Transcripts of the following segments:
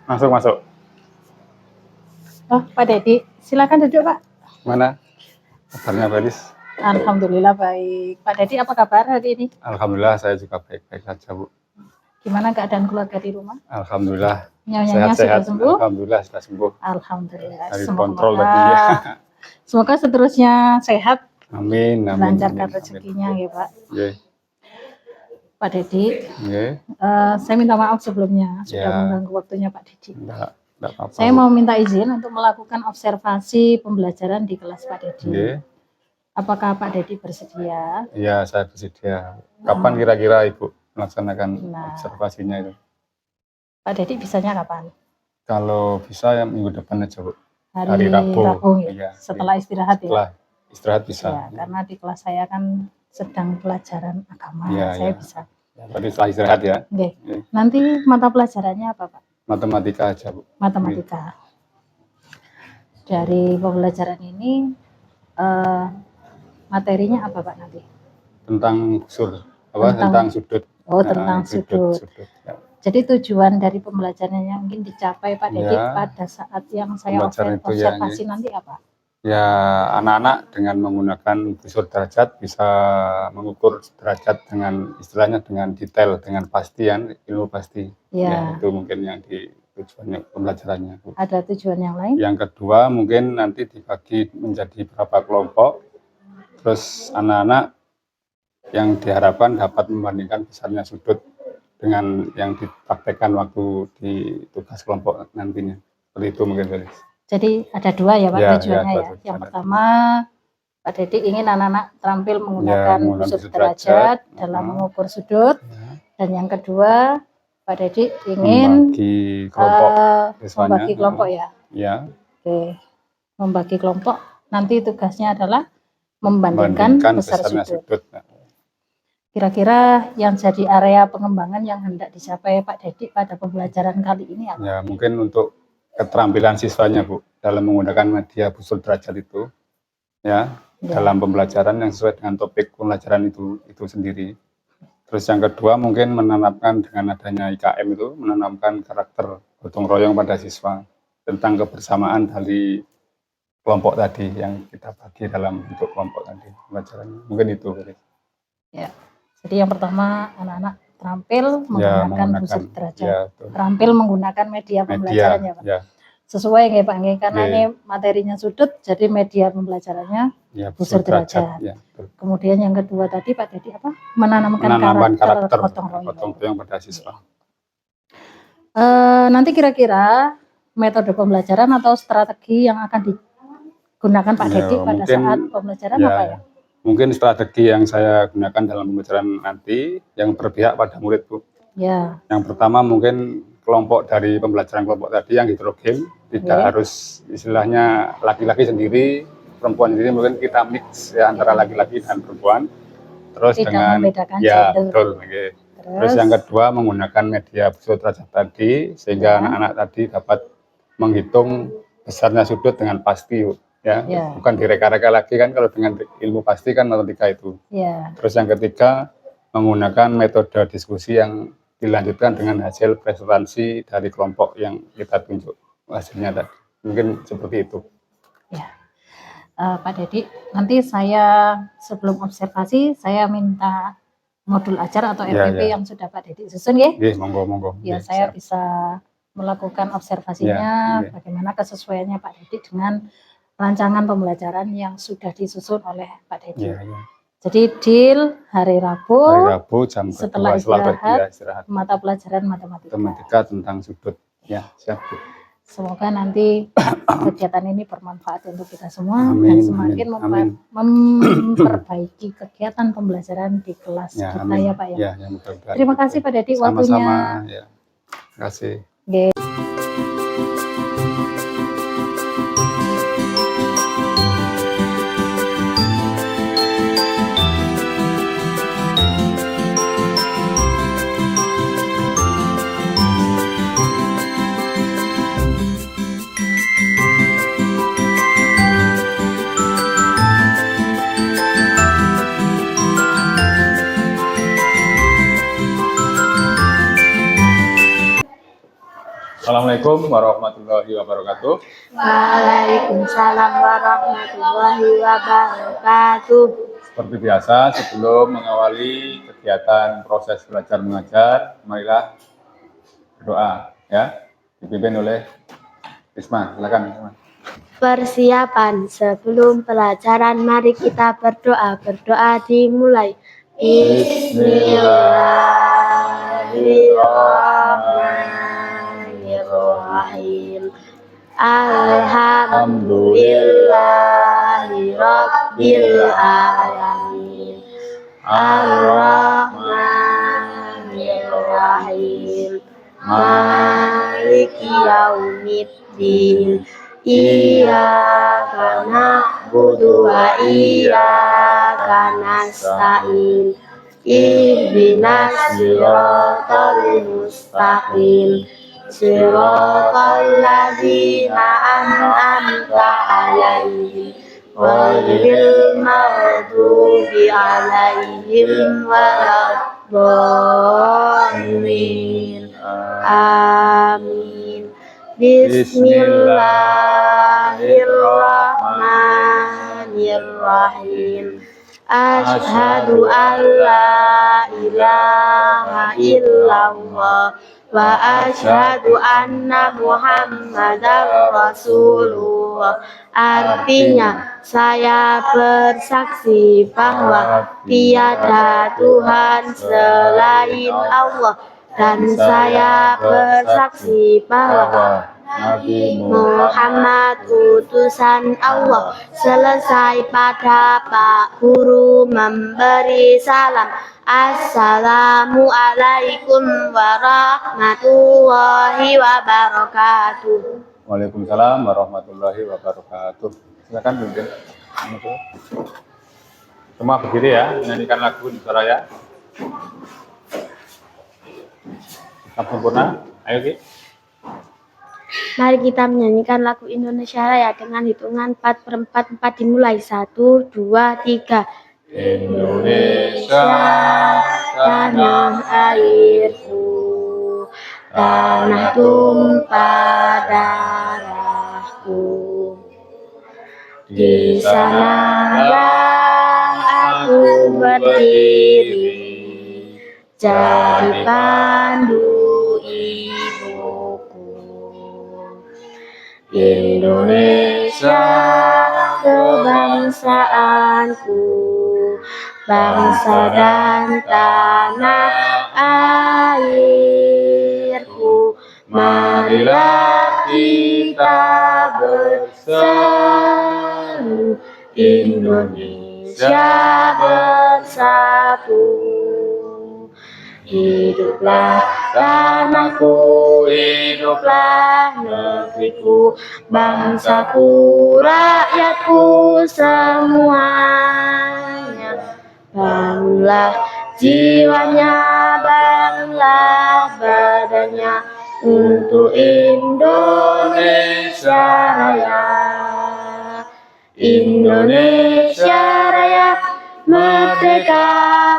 Langsung masuk. Oh, Pak Dedi, silakan duduk, Pak. Mana? Kabarnya Felis? Alhamdulillah baik. Pak Dedi, apa kabar hari ini? Alhamdulillah saya juga baik-baik saja, Bu. Gimana keadaan keluarga di rumah? Alhamdulillah. Nyonya sudah sembuh? Alhamdulillah sudah sembuh. Alhamdulillah. Dari kontrol lagi ya. Semoga seterusnya sehat. Amin. Lancarkan rezekinya ya, Pak. Yeah. Pak Dedi, Yeah. Saya minta maaf sebelumnya sudah mengganggu waktunya Pak Dedi. Enggak apa-apa. Saya mau minta izin untuk melakukan observasi pembelajaran di kelas Pak Dedi. Yeah. Apakah Pak Dedi bersedia? Iya, saya bersedia. Kapan kira-kira Ibu melaksanakan observasinya itu? Pak Dedi bisanya kapan? Kalau bisa ya minggu depan aja, Bu. Hari Rabu ya? Iya, setelah istirahat ya? Setelah istirahat bisa. Ya, karena di kelas saya kan sedang pelajaran agama, ya, saya bisa. Ya, berarti setelah istirahat ya? Oke. Ya. Nanti mata pelajarannya apa, Pak? Matematika aja, Bu. Matematika. Dari pembelajaran ini, materinya apa, Pak, nanti? Tentang tentang sudut. Oh, tentang sudut. Ya. Jadi tujuan dari pembelajaran yang ingin dicapai Pak Dedi pada saat yang saya observasi nanti apa? Ya, anak-anak dengan menggunakan busur derajat bisa mengukur derajat dengan istilahnya dengan detail, dengan pastian, ilmu pasti. Ya, itu mungkin yang tujuannya pembelajarannya. Ada tujuan yang lain? Yang kedua mungkin nanti dibagi menjadi beberapa kelompok, terus anak-anak yang diharapkan dapat membandingkan besarnya sudut dengan yang dipraktekkan waktu di tugas kelompok nantinya. Seperti itu mungkin, Felis. Jadi ada dua ya Pak tujuannya ya. Yang pertama Pak Dedi ingin anak-anak terampil menggunakan busur derajat dalam mengukur sudut. Dan yang kedua Pak Dedi ingin membagi kelompok ya. Ya. Oke. Membagi kelompok. Nanti tugasnya adalah membandingkan besarnya sudut. Kira-kira yang jadi area pengembangan yang hendak dicapai Pak Dedi pada pembelajaran kali ini apa? Ya, mungkin untuk keterampilan siswanya, Bu, dalam menggunakan media busur derajat itu, dalam pembelajaran yang sesuai dengan topik pembelajaran itu sendiri. Terus yang kedua mungkin menanamkan dengan adanya IKM itu, menanamkan karakter gotong royong pada siswa tentang kebersamaan dari kelompok tadi yang kita bagi dalam bentuk kelompok tadi pembelajarannya. Mungkin itu. Ya. Jadi yang pertama anak-anak terampil menggunakan busur derajat, terampil menggunakan media pembelajaran ya Pak. Ya. Sesuai nggak Pak, karena ini materinya sudut, jadi media pembelajarannya busur derajat. Ya, kemudian yang kedua tadi Pak Dedi apa? Menanamkan karakter gotong royong pada siswa. Nanti kira-kira metode pembelajaran atau strategi yang akan digunakan Pak Dedi pada saat pembelajaran apa ya? Mungkin strategi yang saya gunakan dalam pembelajaran nanti yang berpihak pada murid, Bu. Ya. Yang pertama mungkin kelompok dari pembelajaran kelompok tadi yang heterogen, tidak harus istilahnya laki-laki sendiri, perempuan sendiri, mungkin kita mix ya antara laki-laki dan perempuan. Terus tidak dengan betul. Terus yang kedua menggunakan media busur derajat tadi sehingga anak-anak tadi dapat menghitung besarnya sudut dengan pasti, Bu. Ya, bukan direka-reka lagi kan kalau dengan ilmu pasti kan matematika itu. Terus yang ketiga menggunakan metode diskusi yang dilanjutkan dengan hasil presentasi dari kelompok yang kita tunjuk hasilnya tadi. Mungkin seperti itu. Ya, Pak Dedi, nanti saya sebelum observasi saya minta modul ajar atau RPP yang sudah Pak Dedi susun ya. Monggo. Ya, saya bisa melakukan observasinya bagaimana kesesuaiannya Pak Dedi dengan rancangan pembelajaran yang sudah disusun oleh Pak Dedi. Jadi deal hari Rabu jam setelah istirahat mata pelajaran matematika tentang sudut. Ya, siap, Bu. Semoga nanti kegiatan ini bermanfaat untuk kita semua dan semakin memperbaiki kegiatan pembelajaran di kelas kita ya Pak ya. Terima kasih Pak Dedi waktunya. Sama-sama ya. Terima kasih. Assalamualaikum warahmatullahi wabarakatuh. Waalaikumsalam warahmatullahi wabarakatuh. Seperti biasa, sebelum mengawali kegiatan proses belajar mengajar, marilah berdoa, ya, dipimpin oleh Risma. Silakan, Risma. Persiapan sebelum pelajaran, mari kita berdoa. Berdoa dimulai. Bismillahirrahmanirrahim. Alhamdulillahi rabbil alamin. Ar-Rahmanir-Rahim. Maliki yaumiddin. Iyyaka na'budu wa iyyaka nasta'in. Ihdinas siratal mustaqim. Siratal ladzina an'amta 'alaihim ghairil maghdubi 'alaihim waladdallin. Amin. Bismillahirrahmanirrahim. Asyhadu an la ilaha illallah wa asyhadu anna Muhammadar Rasulullah. Artinya, saya bersaksi bahwa tiada Tuhan selain Allah, dan saya bersaksi bahwa Nabi Muhammad utusan Allah. Selesai pada Pak Guru memberi salam. Assalamualaikum warahmatullahi wabarakatuh. Waalaikumsalam warahmatullahi wabarakatuh. Silakan pimpin. Semua berdiri ya, nyanyikan lagu di Soraya. Tetap sempurna. Ayo Ki. Mari kita menyanyikan lagu Indonesia Raya dengan hitungan 4/4 dimulai. 1, 2, 3. Indonesia Tanah airku, tanah tumpah darahku. Di sanalah aku berdiri, jadi pandu ibuku. Indonesia kebangsaanku, bangsa dan tanah airku. Marilah kita bersatu, Indonesia bersatu. Hiduplah tanahku, hiduplah negeriku, bangsaku, rakyatku semuanya. Bangunlah jiwanya, bangunlah badannya untuk Indonesia Raya. Indonesia Raya, merdeka,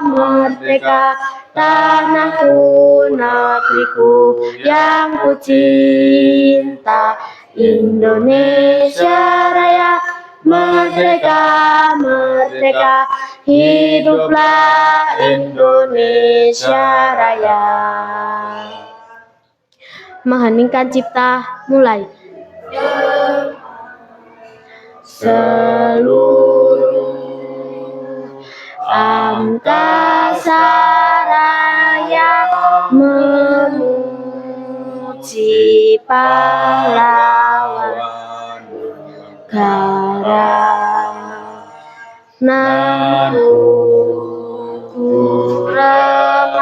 merdeka, tanahku, negeriku yang ku cinta. Indonesia Raya, merdeka, merdeka, hiduplah Indonesia Raya. Mengheningkan cipta, mulai. Seluruh angkasa raya memuji pahlawan negara. Nakuku remaja,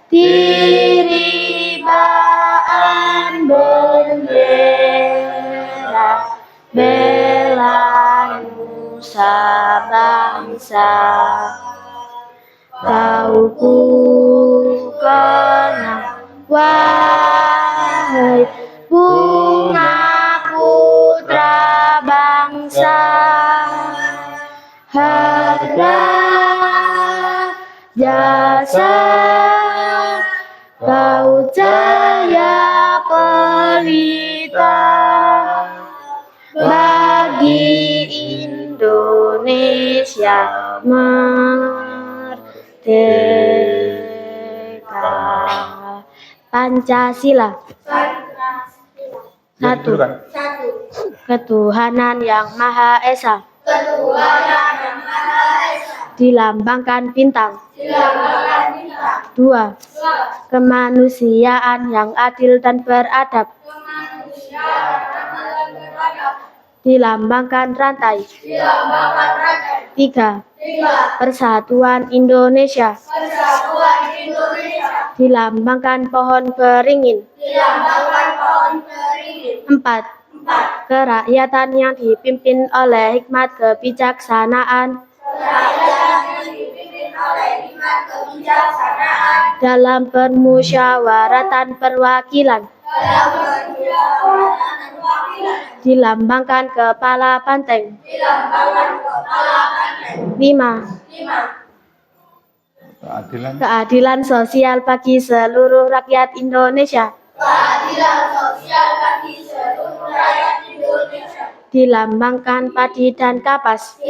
diribaan bendera, bela nusa bangsa. Kau ku kenal, wahai bunga putra bangsa. Harga jasa kau Indonesia merdeka. Pancasila. Satu. Ketuhanan yang Maha Esa. Dilambangkan bintang. Dua. Kemanusiaan yang adil dan beradab. Dilambangkan rantai. Tiga. Persatuan Indonesia. Dilambangkan pohon beringin. Empat. Kerakyatan yang dipimpin oleh hikmat kebijaksanaan. Dalam permusyawaratan perwakilan. Dilambangkan kepala banteng. 5. Keadilan sosial bagi seluruh rakyat Indonesia. Dilambangkan padi dan kapas.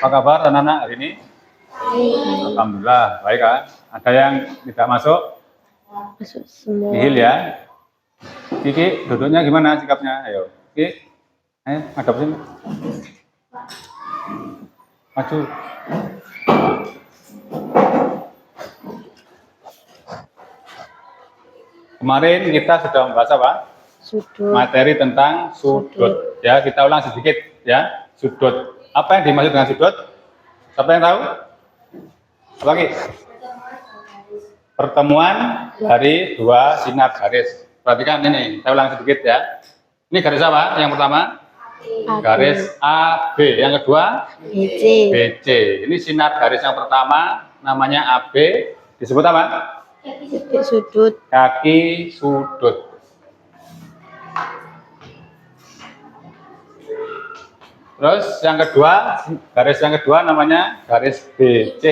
Apa kabar anak-anak hari ini? Alhamdulillah, baik kan? Ada yang tidak masuk? Masuk semua. Nihil ya. Kiki, duduknya gimana sikapnya? Ayo, Kiki. Ada apa sih? Maju. Kemarin kita sudah membahas apa? Sudut. Materi tentang sudut. Ya, kita ulang sedikit ya. Sudut. Apa yang dimaksud dengan sudut? Siapa yang tahu? Apa lagi? Pertemuan dari dua sinar garis. Perhatikan ini, saya ulang sedikit ya. Ini garis apa? Yang pertama? Garis AB. Yang kedua? BC. BC. Ini sinar garis yang pertama namanya AB. Disebut apa? Titik sudut. Kaki sudut. Terus yang kedua, garis yang kedua namanya garis BC.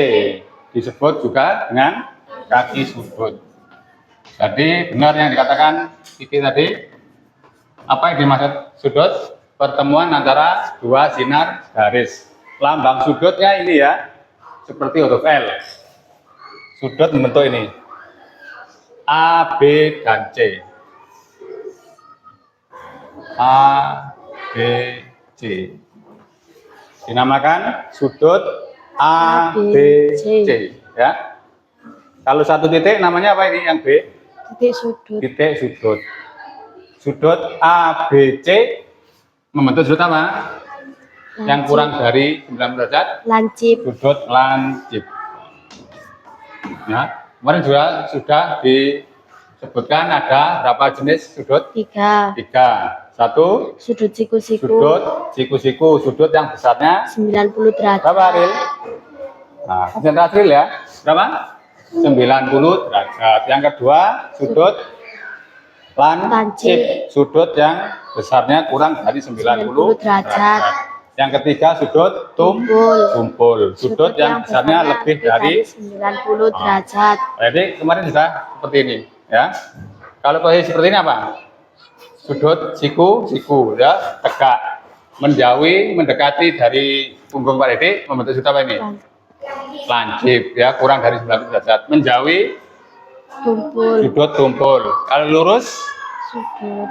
Disebut juga dengan kaki sudut. Jadi benar yang dikatakan Kiki tadi. Apa yang dimaksud sudut? Pertemuan antara dua sinar garis. Lambang sudutnya ini ya, seperti huruf L. Sudut membentuk ini. A, B, dan C. A, B, C. Dinamakan sudut A, B, C. Ya. Kalau satu titik namanya apa ini yang B? Titik sudut. Titik sudut. Sudut A, B, C membentuk sudut apa? Lancip. Yang kurang dari 90 derajat? Lancip. Sudut lancip. Ya. Kemarin juga sudah disebutkan ada berapa jenis sudut? 3. 3. Satu, Sudut siku-siku. sudut siku-siku, sudut yang besarnya 90 derajat. berapa, Aril? Nah, konsentrasi ya. Berapa? 90 derajat. Yang kedua, sudut lancip. Sudut yang besarnya kurang dari 90 derajat. Yang ketiga, sudut tumpul. Sudut yang besarnya lebih dari 90 derajat. Jadi kemarin sudah seperti ini, ya. Kalau posisi seperti ini apa? Sudut siku-siku, ya, tegak, menjauhi, mendekati dari punggung Pak Dede, membentuk sudut apa ini? Lancip, ya, kurang dari 90 derajat. Menjauhi, sudut tumpul. Kalau lurus,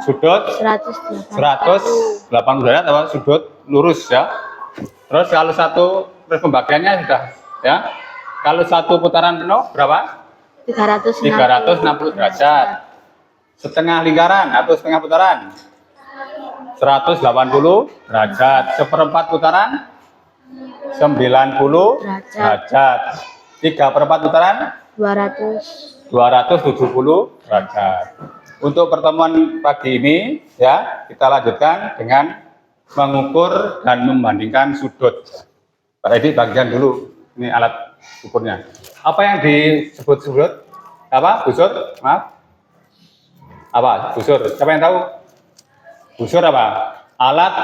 sudut 180 derajat atau sudut lurus, ya. Terus kalau terus pembagiannya sudah, ya. Kalau satu putaran penuh berapa? 360 derajat. Setengah lingkaran atau setengah putaran? 180 derajat. Seperempat putaran? 90 derajat. 3/4 putaran? 270 derajat. Untuk pertemuan pagi ini, ya, kita lanjutkan dengan mengukur dan membandingkan sudut. Pak Edi, bagian dulu. Ini alat ukurnya. Apa yang disebut sudut? Apa? Busur? Maaf. Apa? Busur. Siapa yang tahu? Busur apa? Alat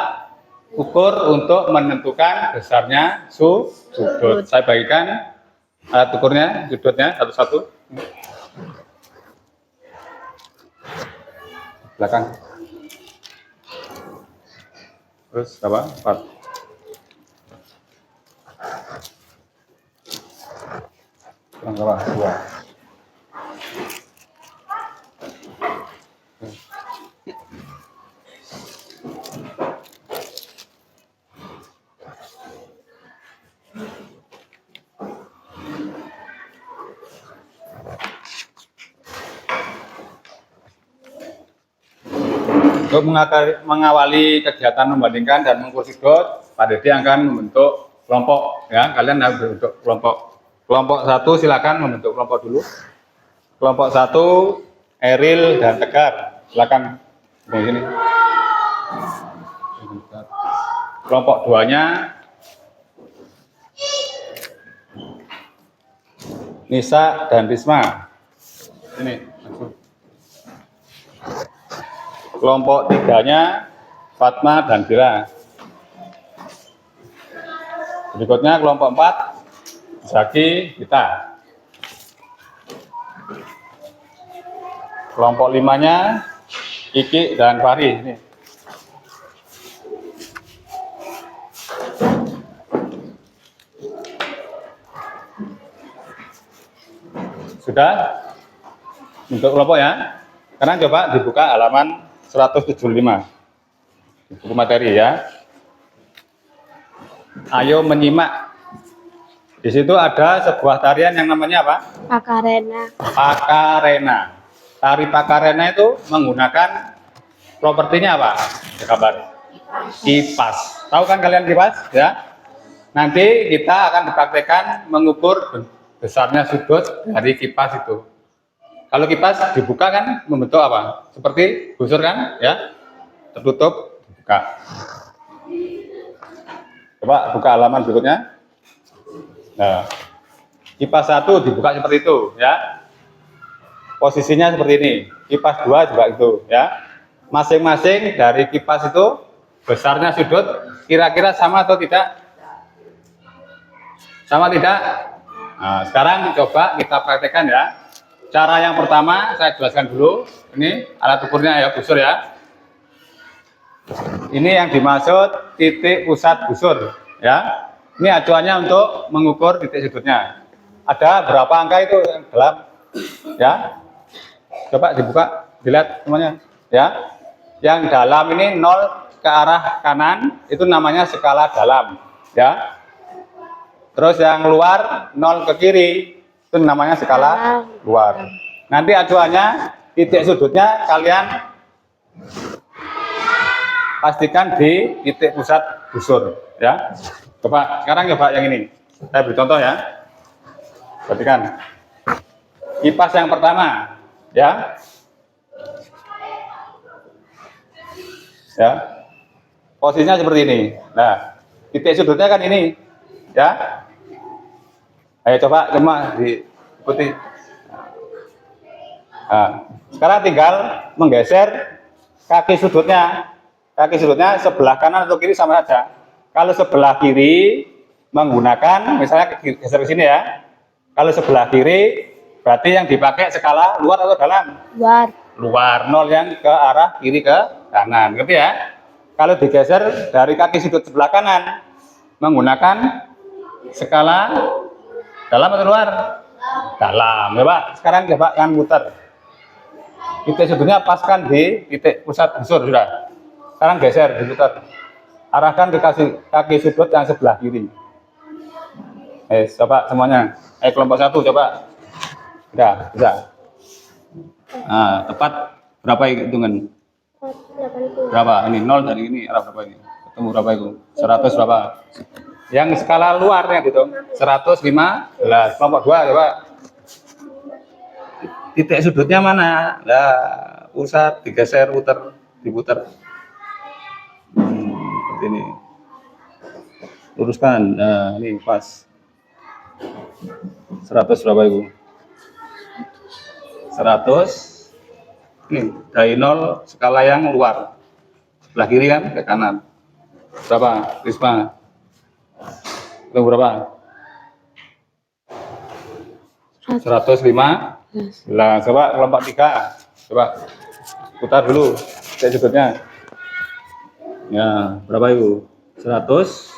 ukur untuk menentukan besarnya sudut. Saya bagikan alat ukurnya, sudutnya satu-satu. belakang. Terus berapa? 4. Yang berapa? 2. Untuk mengawali kegiatan membandingkan dan mengukur sidot, Pak Dede akan membentuk kelompok. Ya, kalian harus membentuk kelompok. Kelompok 1 silakan membentuk kelompok dulu. Kelompok 1 Eril dan Tegar, silakan di sini. Kelompok 2-nya Nisa dan Risma. Ini langsung. Kelompok 3-nya Fatma dan Bila. Berikutnya kelompok 4 Zaki, Gita. Kelompok 5-nya Iki dan Fahri. Ini. Sudah untuk kelompok ya. Sekarang coba dibuka halaman 175 buku materi ya. Ayo menyimak. Di situ ada sebuah tarian yang namanya apa? Pakarena. Pakarena. Tari Pakarena itu menggunakan propertinya apa? Gambar kipas. Tahu kan kalian kipas ya? Nanti kita akan dipraktekkan mengukur besarnya sudut dari kipas itu. Kalau kipas dibuka kan membentuk apa? Seperti busur kan? Ya, tertutup, dibuka. Coba buka halaman berikutnya. Nah, kipas 1 dibuka seperti itu, ya. Posisinya seperti ini. Kipas 2 juga itu, ya. Masing-masing dari kipas itu besarnya sudut kira-kira sama atau tidak? Sama tidak? Nah, sekarang coba kita praktekkan ya. Cara yang pertama saya jelaskan dulu. Ini alat ukurnya ya, busur ya. Ini yang dimaksud titik pusat busur ya. Ini acuannya untuk mengukur titik sudutnya. Ada berapa angka itu yang dalam ya? Coba dibuka, dilihat semuanya ya. Yang dalam ini 0 ke arah kanan itu namanya skala dalam ya. Terus yang luar 0 ke kiri itu namanya skala luar. Nanti acuannya titik sudutnya kalian pastikan di titik pusat busur ya. Coba sekarang coba yang ini. Saya beri contoh ya. Perhatikan. Kipas yang pertama ya. Ya. Posisinya seperti ini. Nah, titik sudutnya kan ini ya. Ayo coba diikuti. Nah, sekarang tinggal menggeser kaki sudutnya. Kaki sudutnya sebelah kanan atau kiri sama saja. Kalau sebelah kiri menggunakan, misalnya geser ke sini ya. Kalau sebelah kiri berarti yang dipakai skala luar atau dalam? Luar. Luar. 0 yang ke arah kiri ke kanan. Ngerti ya? Kalau digeser dari kaki sudut sebelah kanan menggunakan skala dalam atau luar? Dalam. Ya Pak. Sekarang coba yang muter. Titik sudutnya paskan di titik pusat busur sudah. Sekarang geser, diputar. Arahkan ke kaki sudut yang sebelah kiri. Coba semuanya. Kelompok 1 coba. Udah, bisa. Nah, tepat berapa hitungan? 80. Berapa? Ini 0 dari ini arah berapa ini? Ketemu berapa itu? 100 berapa? Yang skala luar yang dihitung 115. Kelompok 2 coba. Titik sudutnya mana? Nah, pusat digeser, diputar. Seperti ini. Luruskan. Nah, ini pas. 100 berapa itu? 100. Ini dari 0 skala yang luar. Sebelah kiri kan ke kanan. Berapa? Risma. Itu berapa? 105. Lah, coba kelompok 3. Coba. putar dulu titik sudutnya. Ya, berapa itu? 100.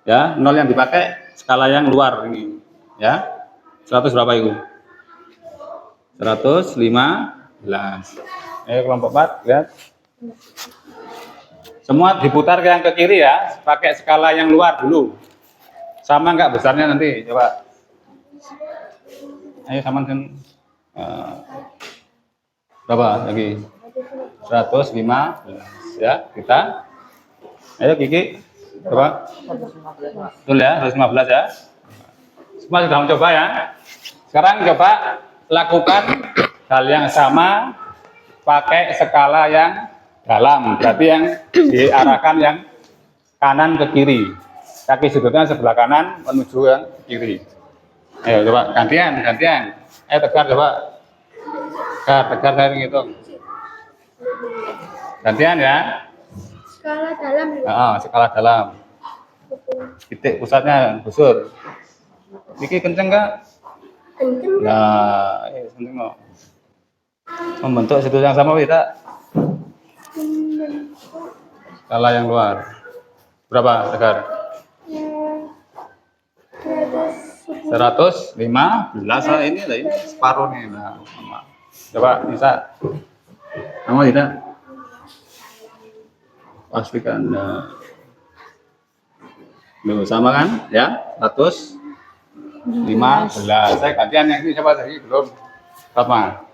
Ya, 0 yang dipakai skala yang luar ini. Ya. 100 berapa itu? 115. Kelompok 4, lihat. Semua diputar yang ke kiri ya, pakai skala yang luar dulu. Sama enggak besarnya nanti? Coba. Ayo sama kan. Berapa lagi? 115 ya, kita. Ayo Kiki. Coba. Betul ya, 115 ya. Semua sudah mencoba ya. Sekarang coba lakukan hal yang sama pakai skala yang dalam, berarti yang diarahkan yang kanan ke kiri. Kaki sudutnya sebelah kanan menuju yang kiri. Ayo coba gantian. Ayo tegar coba. Tegar saya ngitung. Gantian ya. Skala dalam. Skala dalam. Titik pusatnya busur. Iki kenceng enggak? Kenceng. Nah, kenceng loh. Membentuk sudut yang sama tidak? Skala yang luar. Berapa tegar? 115 ini lah, ini separuh nih. Nah, coba bisa. Kamu tidak? Pastikan. Sama kan? Ya, 115. Saya gantian yang ini coba tadi belum. Apa?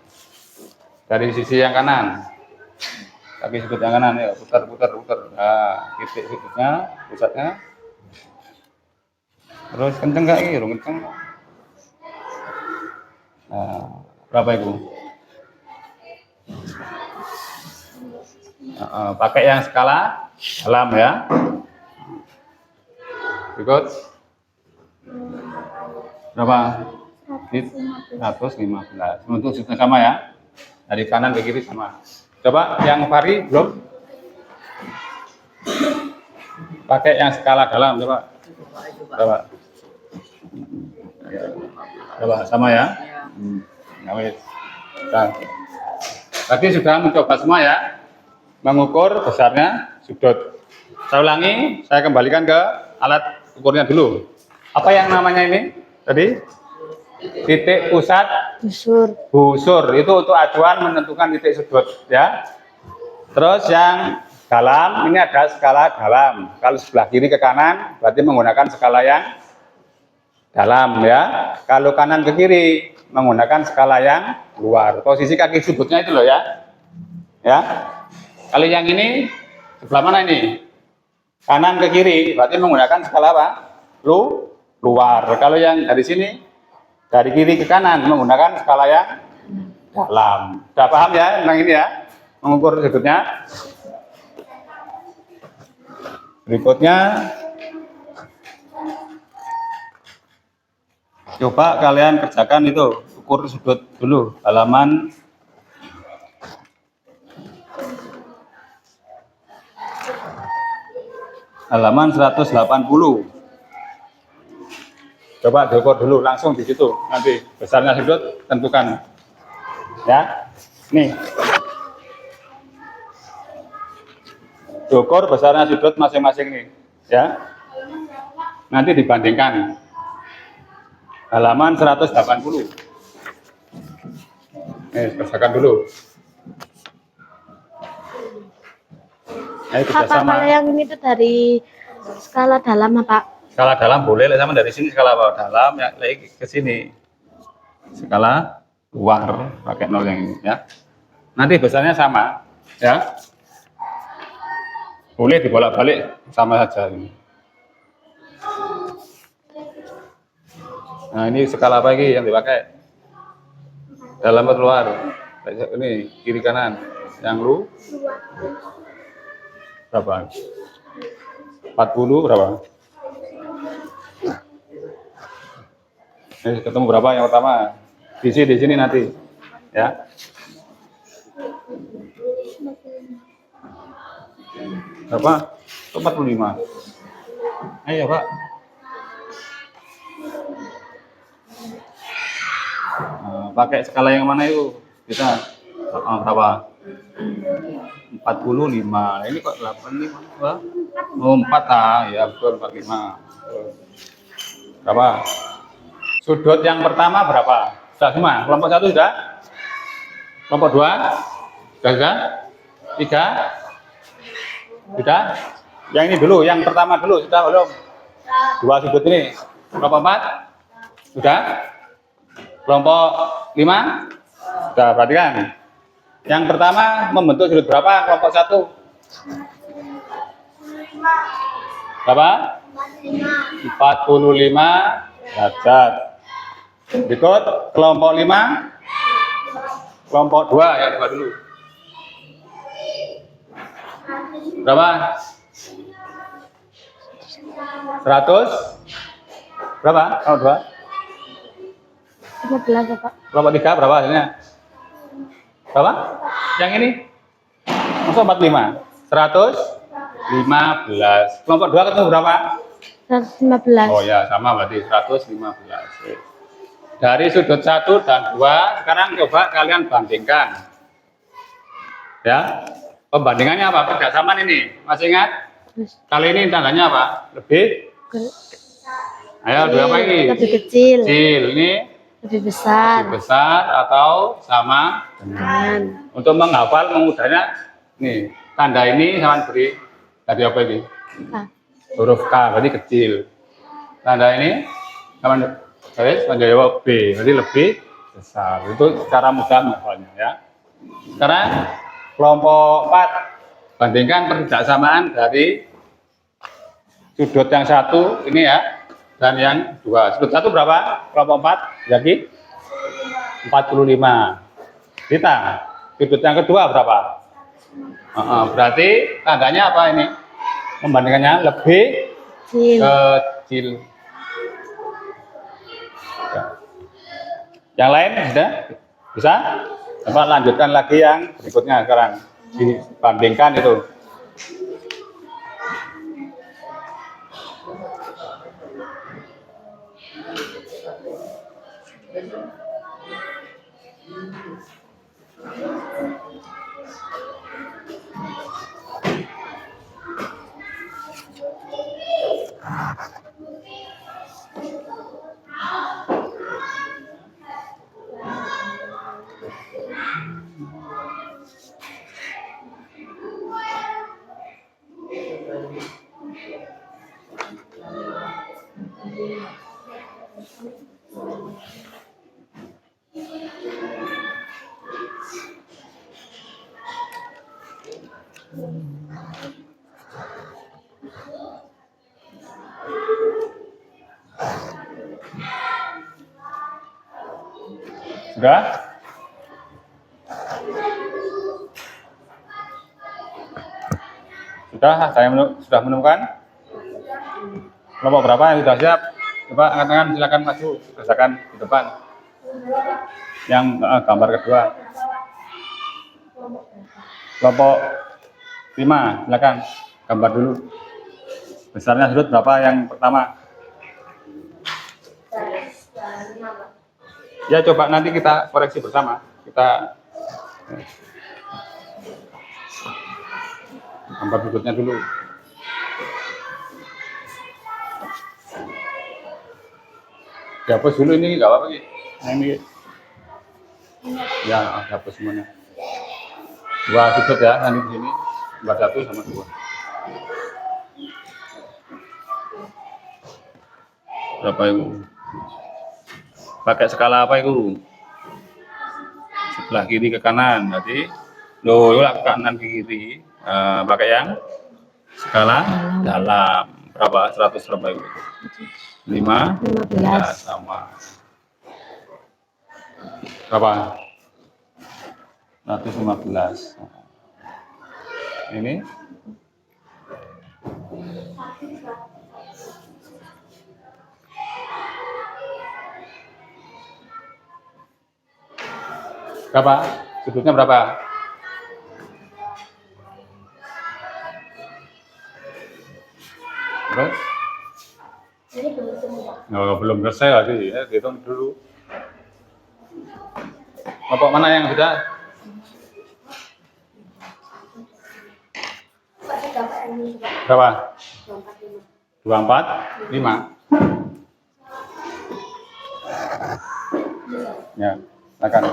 Dari sisi yang kanan. Kaki sudut yang kanan ya, putar. Nah, titik sudutnya, pusatnya. Terus kenceng enggak ini? Kenceng. Nah, berapa itu? Pakai yang skala dalam ya. Berikut. Berapa? 115. Untuk sudutnya sama ya. Dari kanan ke kiri sama. Coba yang vari belum? Pakai yang skala dalam coba. Coba sama ya. Nah, tadi sudah mencoba semua ya. Mengukur besarnya sudut. Saya ulangi, saya kembalikan ke alat ukurnya dulu. Apa yang namanya ini? Tadi titik pusat busur itu untuk acuan menentukan titik sudut ya. Terus yang dalam ini ada skala dalam. Kalau sebelah kiri ke kanan berarti menggunakan skala yang dalam ya. Kalau kanan ke kiri menggunakan skala yang luar. Posisi kaki sudutnya itu loh ya. Ya. Kalau yang ini sebelah mana ini? Kanan ke kiri berarti menggunakan skala apa? Luar. Kalau yang dari sini dari kiri ke kanan menggunakan skala yang dalam. Sudah paham ya tentang ini ya? Mengukur sudutnya. Berikutnya coba kalian kerjakan itu, ukur sudut dulu halaman halaman 180. Coba diukur dulu langsung di situ. Nanti besarnya sudut tentukan. Ya. Nih. Diukur besarnya sudut masing-masing nih, ya. Nanti dibandingkan. Halaman 180. Kerjakan dulu. Apa kalau yang ini tuh dari skala dalam Pak? Skala dalam boleh, sama dari sini skala bawah dalam, ya lagi ke sini. Skala luar pakai 0 yang ini ya. Nanti besarnya sama, ya. Boleh dibolak-balik sama saja ini. Nah, ini skala apa lagi yang dipakai? Dalam atau luar? Ini kiri kanan. Yang berapa? 40 berapa? Ini ketemu berapa yang pertama? Di sini nanti, ya. Berapa? 45. Ayo Pak. Pakai skala yang mana itu? Kita berapa? 45. Ini kok 85? Oh, 4 ya betul 45. Berapa? Sudut yang pertama berapa? Sudah semua? Kelompok 1 sudah? Kelompok 2? Sudah? 3? Sudah? Yang ini dulu, yang pertama dulu, sudah belum? 2 sudut ini. Kelompok 4? Sudah? Kelompok 5? Sudah, perhatikan. Yang pertama membentuk sudut berapa? Kelompok 1? Berapa? 45 derajat. Berikut kelompok 5. Kelompok 2 ya, 2 dulu. Berapa? 100? Berapa? Kelompok 2? 15 ya Pak. Kelompok 3 berapa hasilnya? Berapa? Yang ini? Masuk 45. 115. Kelompok 2 ketemu berapa? 115. Oh ya, sama berarti 115. Dari sudut 1 dan 2, sekarang coba kalian bandingkan. Ya. Pembandingannya apa? Persamaan ini. Masih ingat? Kali ini tandanya apa? Lebih? Ayo, dua apa ini? Lebih kecil. Kecil. Ini Lebih besar. lebih besar atau sama dengan. Untuk menghafal mengudahnya, nih tanda ini sama beri tadi apa ini? Huruf K, berarti kecil. Tanda ini sama menjawab B, berarti lebih besar. Itu cara mudah menghafalnya ya. Sekarang kelompok 4, bandingkan perbedaan dari sudut yang 1 ini ya dan yang 2. Sudut 1 berapa? Kelompok 4 jadi 45. Kita sudut yang kedua berapa? Berarti tandanya apa ini? Membandingkannya lebih kecil. Ya. Yang lain sudah bisa? Coba lanjutkan lagi yang berikutnya sekarang. Dibandingkan itu. Sudah? Sudah menemukan? Kelompok berapa yang sudah siap? Coba angkat tangan, silakan maju, rasakan di depan. Yang gambar kedua. Kelompok 5, silakan gambar dulu. Besarnya sudut berapa yang pertama? Ya coba nanti kita koreksi bersama. Kita gambar sudutnya dulu. Dihapus dulu ini nggak apa-apa nih. Nah, ini ya hapus semuanya. 2 sudut ya, nanti di sini gambar 1 sama 2. Berapa itu? Pakai skala apa itu? Sebelah kiri ke kanan, berarti loh ke kanan ke kiri. Pakai yang skala dalam. Berapa? 100 berapa itu? 15 ya, sama. Berapa? 115. Ini berapa? Sudutnya berapa? Terus? Oh, belum selesai lagi ya, hitung dulu. Kelompok mana yang sudah? Berapa? 245. Ya, silakan.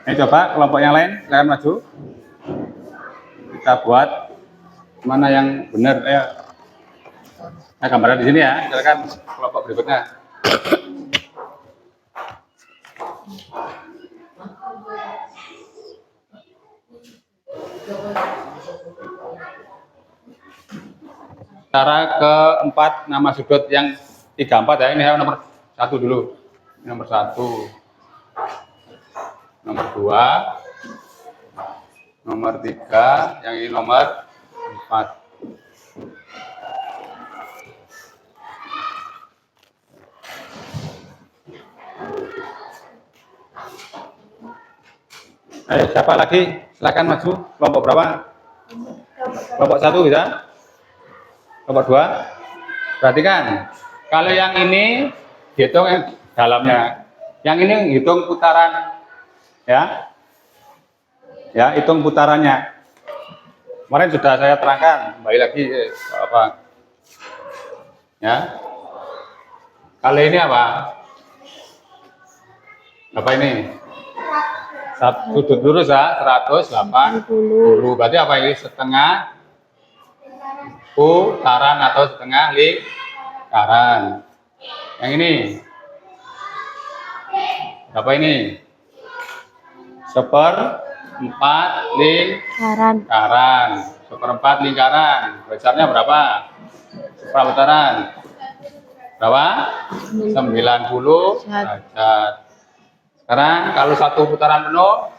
Ini coba kelompok yang lain, silakan maju. Kita buat mana yang benar ya. Nah, gambarnya di sini ya. Silakan kelompok berikutnya. Cara keempat nama sudut yang 34 ya. Ini ya nomor 1 dulu. Ini nomor 1. Nomor 2. Nomor 3, yang ini nomor 4. Ayo, siapa lagi? Silakan maju. Kelompok berapa? Kelompok 1 bisa? Kelompok 2? Perhatikan. Kalau yang ini hitung yang dalamnya. Yang ini hitung putaran. Ya. Ya, hitung putarannya. Kemarin sudah saya terangkan. Kembali lagi apa? Ya. Kali ini apa? Apa ini? Sudut lurus ya, 180. Berarti apa ini? Setengah putaran atau setengah lingkaran. Yang ini berapa ini? 1/4 lingkaran. 1/4 lingkaran. Besarnya berapa? Putaran. Berapa? 90 derajat. Sekarang kalau satu putaran penuh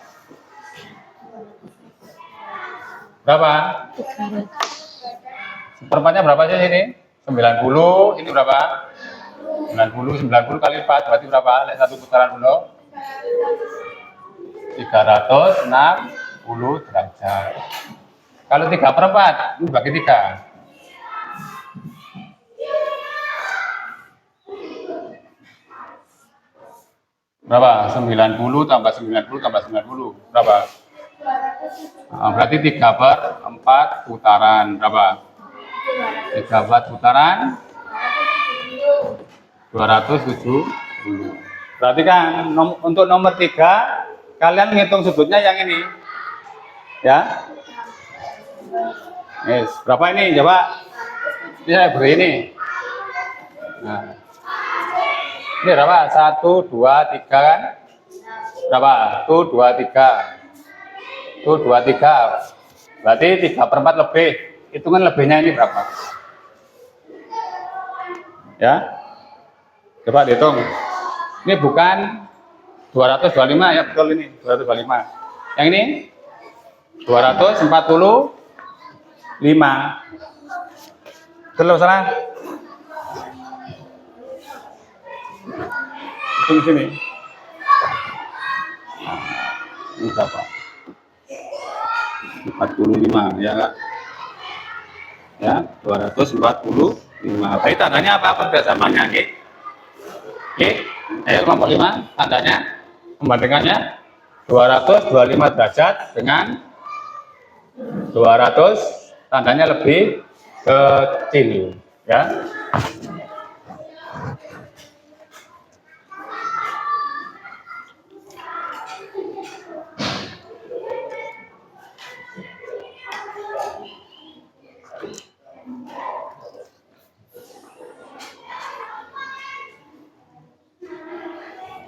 berapa? 1/4-nya berapa sih ini? 90. Ini berapa? 90 kali 4 berarti berapa? Lihat satu putaran penuh 360 derajat. Kalau 3/4 ini bagi 3. Berapa? 90 tambah 90 tambah 90 berapa? Nah, berarti 3/4 putaran berapa? 3/4 putaran 270. Berarti kan untuk nomor 3 kalian ngitung sudutnya yang ini ya. Yes. Berapa ini coba? Ini saya beri ini. Nah. Ini berapa? 1, 2, 3 kan? Berapa? Tuh 2, 3. Tuh 2, 3. Berarti 3/4 lebih. Hitungan lebihnya ini berapa? Ya. Coba dihitung. Ini bukan 225 ya, betul ini 225. Yang ini 245. Betul salah? Hitung sini. Ini berapa? 45 ya Kak. Ya, 245. Berarti tandanya apa kerjasamanya? Oke. Ayo kelompok 5, tandanya membandingkannya 225 derajat dengan 200, tandanya lebih kecil ya.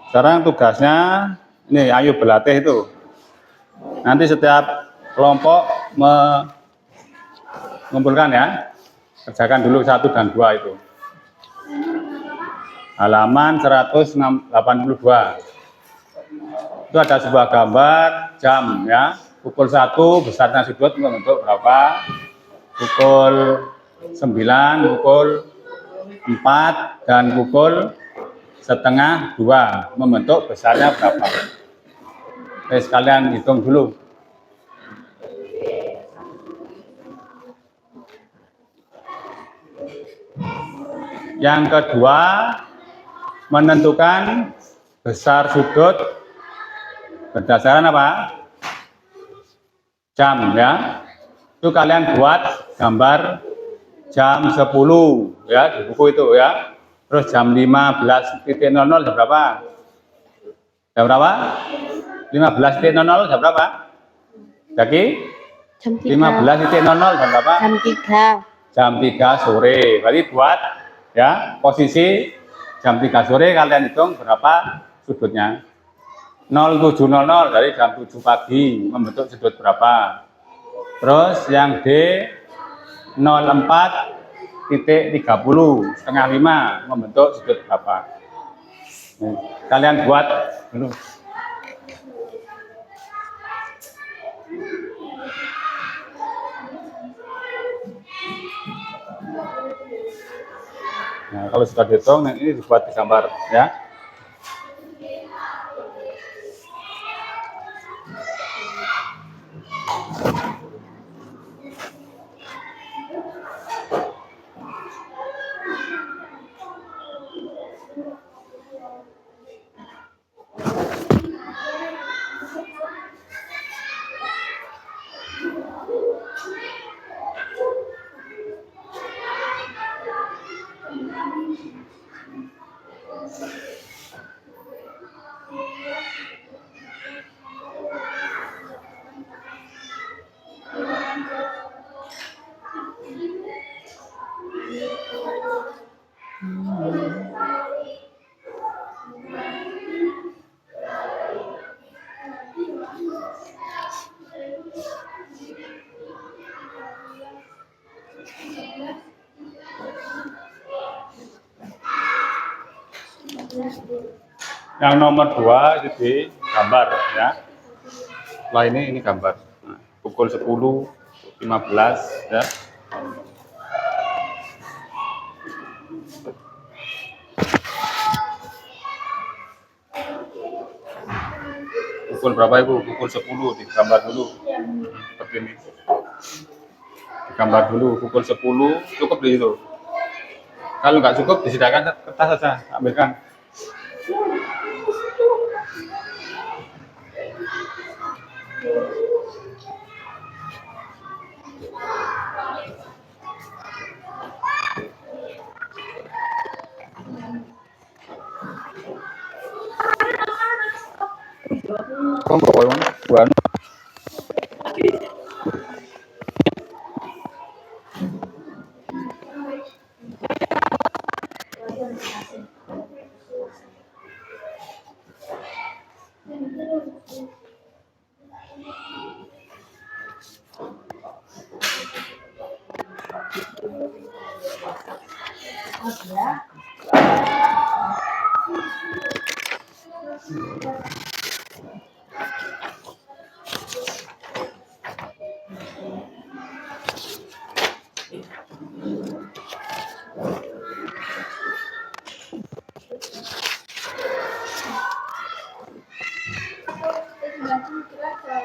Sekarang tugasnya ini ayo berlatih itu. Nanti setiap kelompok mengumpulkan ya. Kerjakan dulu 1 dan 2 itu. Halaman 182. Itu ada sebuah gambar jam ya. Pukul 1 besarnya sudut membentuk berapa? Pukul 9, pukul 4 dan pukul 1/2 membentuk besarnya berapa? Oke, sekalian hitung dulu. Yang kedua, menentukan besar sudut berdasarkan apa? Jam ya. Itu kalian buat gambar jam 10 ya di buku itu ya. Terus jam 15.00 jam berapa? Jam berapa? 15.00 jam berapa? Jaki? Jam 3. 15.00 jam berapa? Jam 3. Jam 3 sore. Berarti buat ya posisi jam 3 sore kalian hitung berapa sudutnya. 07.00 dari jam 7 pagi membentuk sudut berapa. Terus yang D 04.30 setengah 5 membentuk sudut berapa. Kalian buat dulu. Nah, kalau sudah dihitung, ini dibuat di gambar ya. Yang nomor 2 itu di gambar ya. Setelah ini gambar. Nah, pukul 10.15 ya. Pukul berapa Ibu? Pukul 10 digambar dulu. Seperti ini. Digambar dulu pukul 10 cukup di situ. Kalau nggak cukup disediakan kertas saja, ambilkan. Bukan.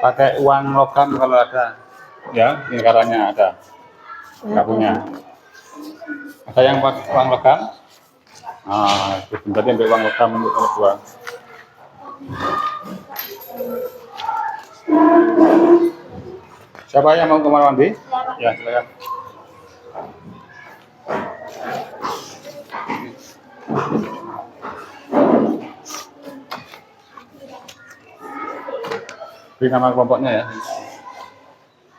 Pakai uang logam kalau ada, ya lingkarannya ada, nggak punya. Ada yang pakai uang logam? Ah, berarti ambil uang logam untuk nomor 2. Siapa yang mau kamar mandi? Ya, silakan. Beri nama kelompoknya ya.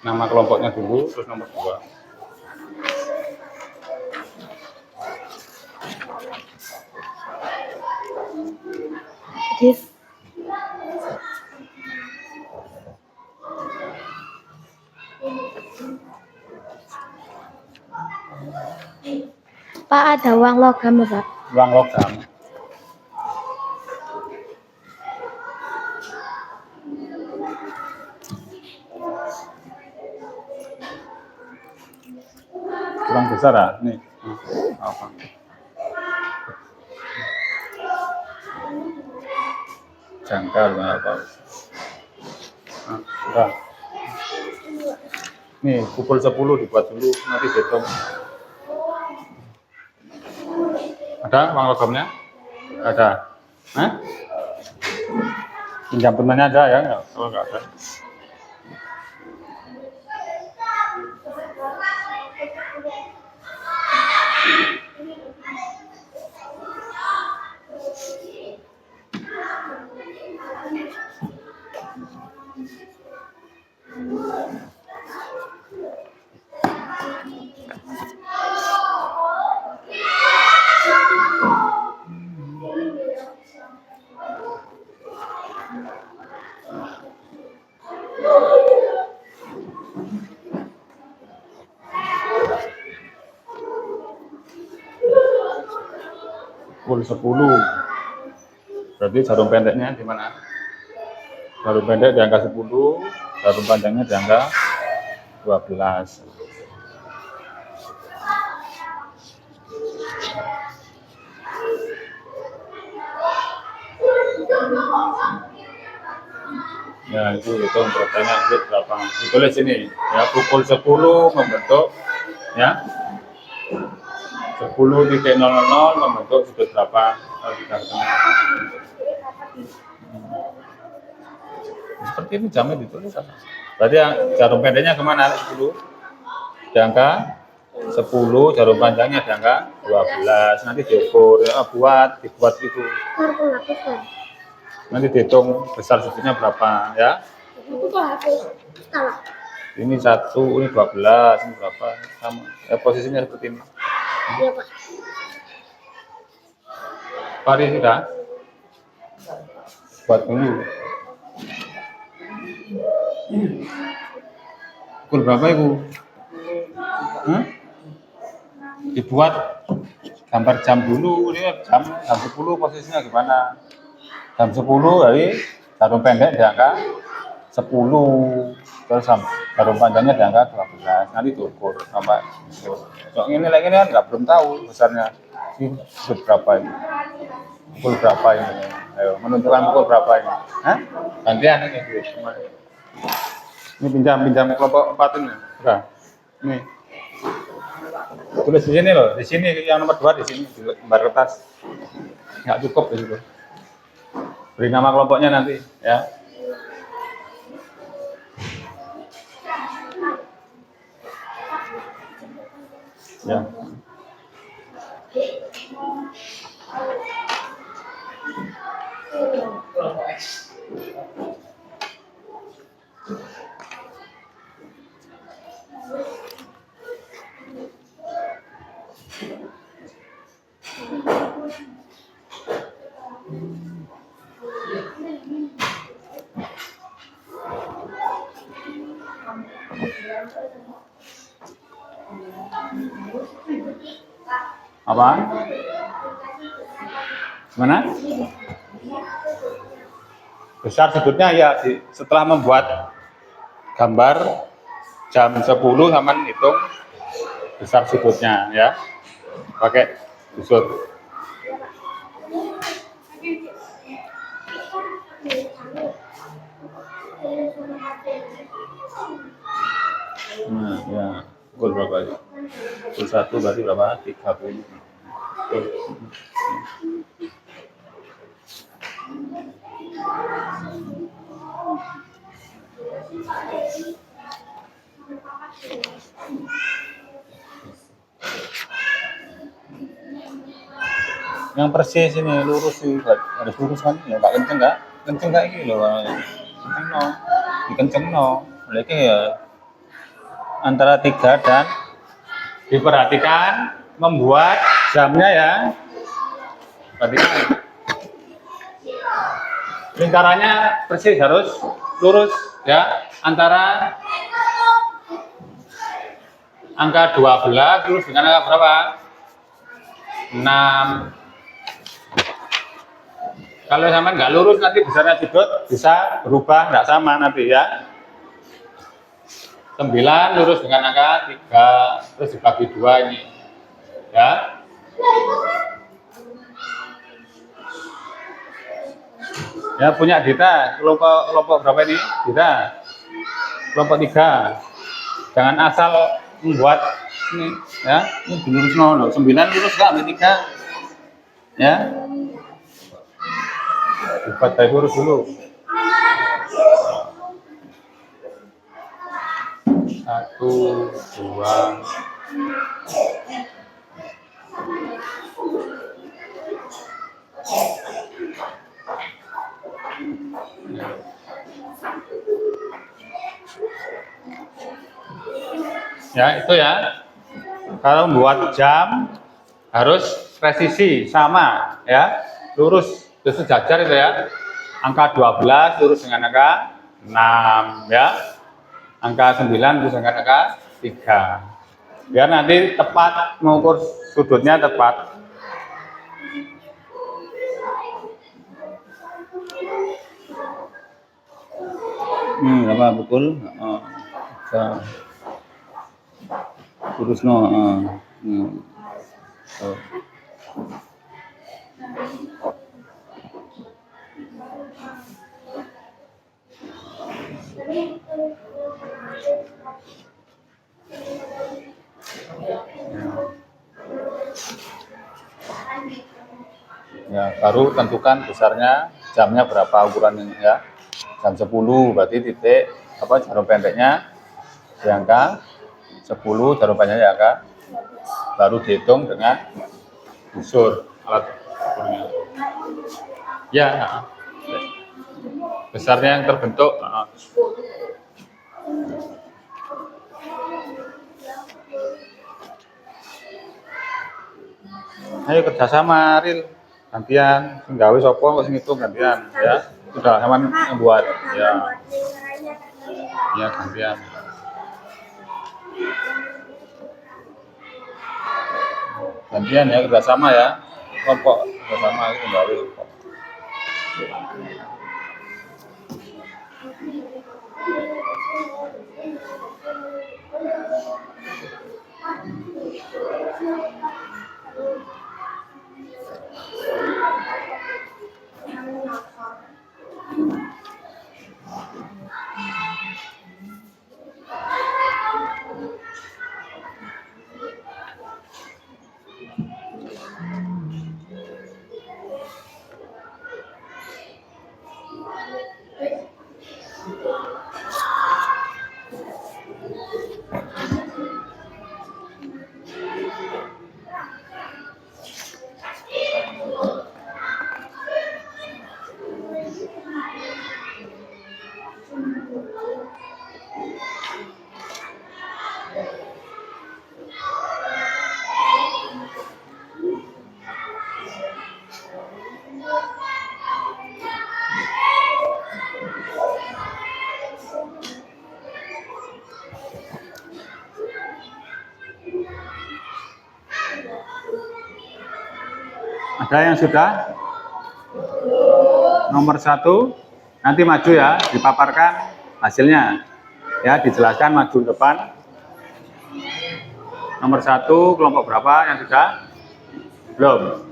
Nama kelompoknya dulu, terus nomor 2. Pak, ada uang logam Pak? Uang logam. Kurang besar ya? Nih. Apa? Jangkar apa? Nah, udah. Nih, pukul 10 dibuat dulu, nanti dihitung. Ada uang logamnya? Ada. Hah? Pinjam temannya ada ya, kalau nggak ada. Pukul 10. Berarti jarum pendeknya di mana? Jarum pendek di angka 10, jarum panjangnya di angka 12. Ya, itu hitung bertanya berapa. Ditulis sini ya, pukul 10 membentuk ya 10.00 membentuk sudut berapa. Seperti ini jamnya ditulis apa? Berarti jarum pendeknya kemana? 10 di angka 10, jarum panjangnya di angka 12. Nanti diukur ya, dibuat itu. Nanti dihitung besar sudutnya berapa ya. Ini 1, ini 12, ini berapa? Sama. Ya, posisinya seperti ini. Iya, Pak. Pari sudah? Buat dulu. Pukul berapa Ibu? Dibuat gambar jam dulu, ini jam 10 posisinya gimana? Jam 10 dari jarum pendek di angka 10, terus jarum panjangnya di angka 12. Nanti diukur sampai ini lagi kan belum tahu besarnya. Ini pukul berapa ini? Pukul berapa ini? Ayo menentukan pukul berapa ini? Hah? Gantian ini. Ini pinjam kelompok 4 ini. Udah. Ini. Tulis di sini loh, di sini yang nomor 2 di sini di lembar kertas. Nggak cukup di situ. Beri nama kelompoknya nanti ya. Ya. Apa? Mana? Besar sudutnya ya setelah membuat gambar jam 10 sama hitung besar sudutnya ya. Pakai sudut. Nah, ya. Pukul berapa ya? Pukul 1 berarti berapa? 30. Yang persis ini lurus sih, harus lurus kan? Ya nggak kenceng nggak ini loh, kenceng no, dikenceng no, mereka ya antara 3 dan diperhatikan membuat jamnya ya. Perhatikan lingkarannya persis harus lurus ya antara angka 12 lurus dengan angka berapa? 6. Kalau sama nggak lurus nanti besarnya sudut bisa berubah nggak sama nanti ya. 9 lurus dengan angka 3 terus dibagi 2 ini ya. Ya punya Dita kelompok berapa ini? Dita kelompok 3. Jangan asal membuat ini ya, ini lurus 9 lurus nggak ambil 3 ya. Dibuat dari lurus dulu. 1, 2. Ya, itu ya. Kalau buat jam harus presisi sama ya. Lurus sejajar itu ya. Angka 12 lurus dengan angka 6 ya. Angka 9 lurus dengan angka 3. Biar nanti tepat mengukur sudutnya tepat. Apa pukul? Lurus no. Ya, baru tentukan besarnya, jamnya berapa ukurannya ya. Jam 10 berarti titik jarum pendeknya di angka 10, jarum panjangnya di angka, baru dihitung dengan busur alat ukurnya. Ya, besarnya yang terbentuk. Ayo kerjasama, Ril. Gantian, nggawe sapa kok sing ngitung gantian ya. Sudah sama membuat ya. Ya gantian. Gantian ya kerjasama ya. Kelompok kerjasama itu nggawe. Ada yang sudah? Nomor 1, nanti maju ya, dipaparkan hasilnya. Ya, dijelaskan maju depan. Nomor 1, kelompok berapa yang sudah? Belum.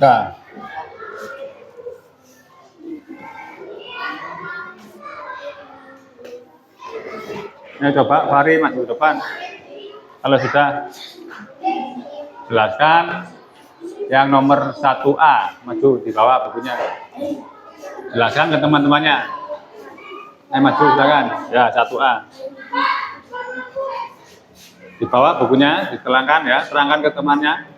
Sudah. Ini coba Fahri maju depan. Kalau sudah, jelaskan yang nomor 1A, maju di bawah bukunya. Jelaskan ke teman-temannya. Maju silakan. Ya, 1A. Di bawah bukunya diterangkan ya, terangkan ke temannya.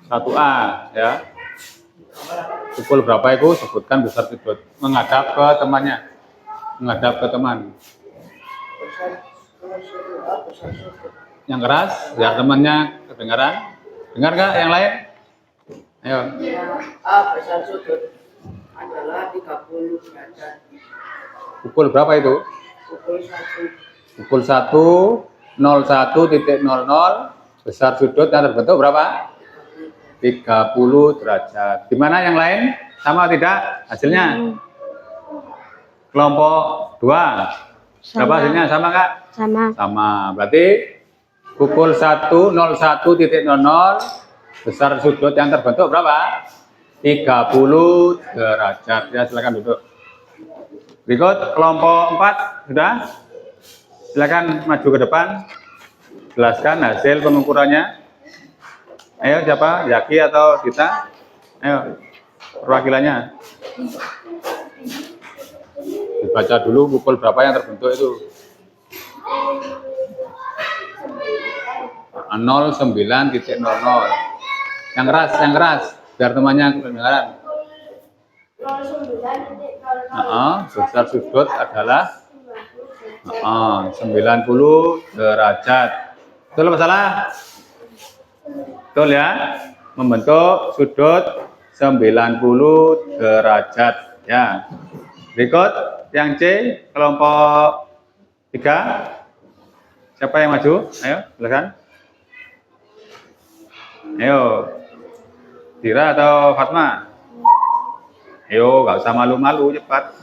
1A ya. Pukul berapa itu sebutkan besar sudut menghadap ke temannya. menghadap ke teman. Yang keras, biar temannya kedengaran. Dengar nggak yang lain? Ayo. A besar sudut adalah 30 derajat. Pukul berapa itu? Pukul 1. Pukul 1.01.00 besar sudut yang terbentuk berapa? 30 derajat. Gimana yang lain? Sama tidak hasilnya? Kelompok 2. Berapa hasilnya? Sama nggak? Sama. Sama. Berarti pukul 1.01.00 besar sudut yang terbentuk berapa? 30 derajat. Ya, silakan duduk. Berikut kelompok 4 sudah. Silakan maju ke depan. Jelaskan hasil pengukurannya. Ayo siapa? Yaki atau kita? Ayo perwakilannya. Dibaca dulu pukul berapa yang terbentuk itu. 09.00. Yang keras, biar temannya kedengaran. 09.00. Besar sudut adalah 90 derajat. Betul apa salah? Betul ya? Membentuk sudut 90 derajat. Ya. Berikut yang C, kelompok 3. Siapa yang maju? Ayo, silakan. Ayo. Dira atau Fatma? Ayo, nggak usah malu-malu, cepat.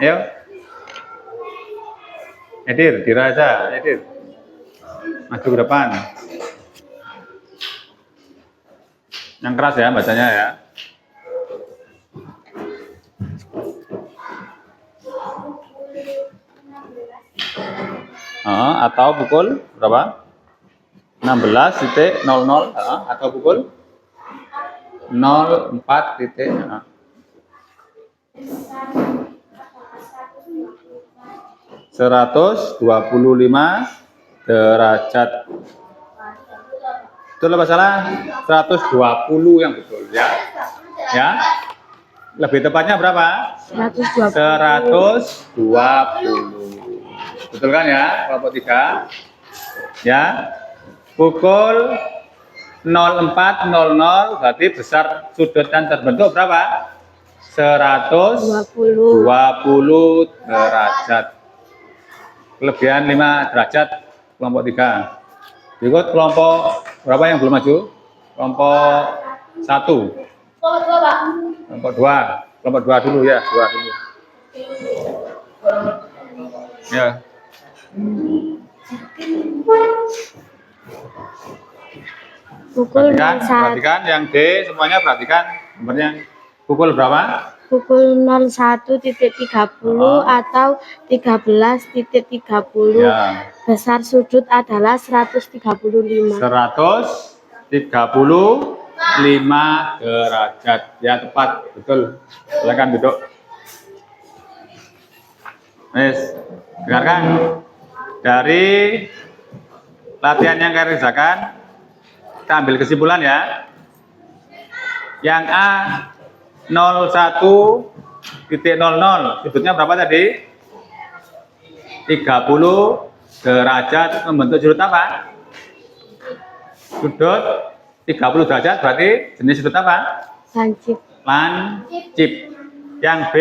Ayo. Edir, Dira aja, Edir. Maju ke depan. Yang keras ya bacanya ya. Atau pukul berapa? 16.00 atau pukul 04 titik. 125 derajat. Betul apa salah? 120 yang betul ya. Ya. Lebih tepatnya berapa? 120. 120. Betul kan ya? Kelompok 3. Ya. Pukul 04.00 berarti besar sudut yang terbentuk berapa? 120 derajat. Kelebihan 5 derajat kelompok 3. Berikut kelompok berapa yang belum maju? Kelompok 1. Kelompok 2. Kelompok 2 dulu ya, 2 dulu. Ya. Pukul Perhatikan yang D semuanya perhatikan nomornya. Pukul berapa? Pukul 01.30 atau 13.30. Ya. Besar sudut adalah 135. 135 derajat. Ya, tepat, betul. Silakan duduk. Dengarkan. Dari latihan yang kalian kerjakan, kita ambil kesimpulan ya. Yang A 01.00 sudutnya berapa tadi? 30 derajat. Membentuk sudut apa? Sudut 30 derajat berarti jenis sudut apa? Lancip. Lancip. Yang B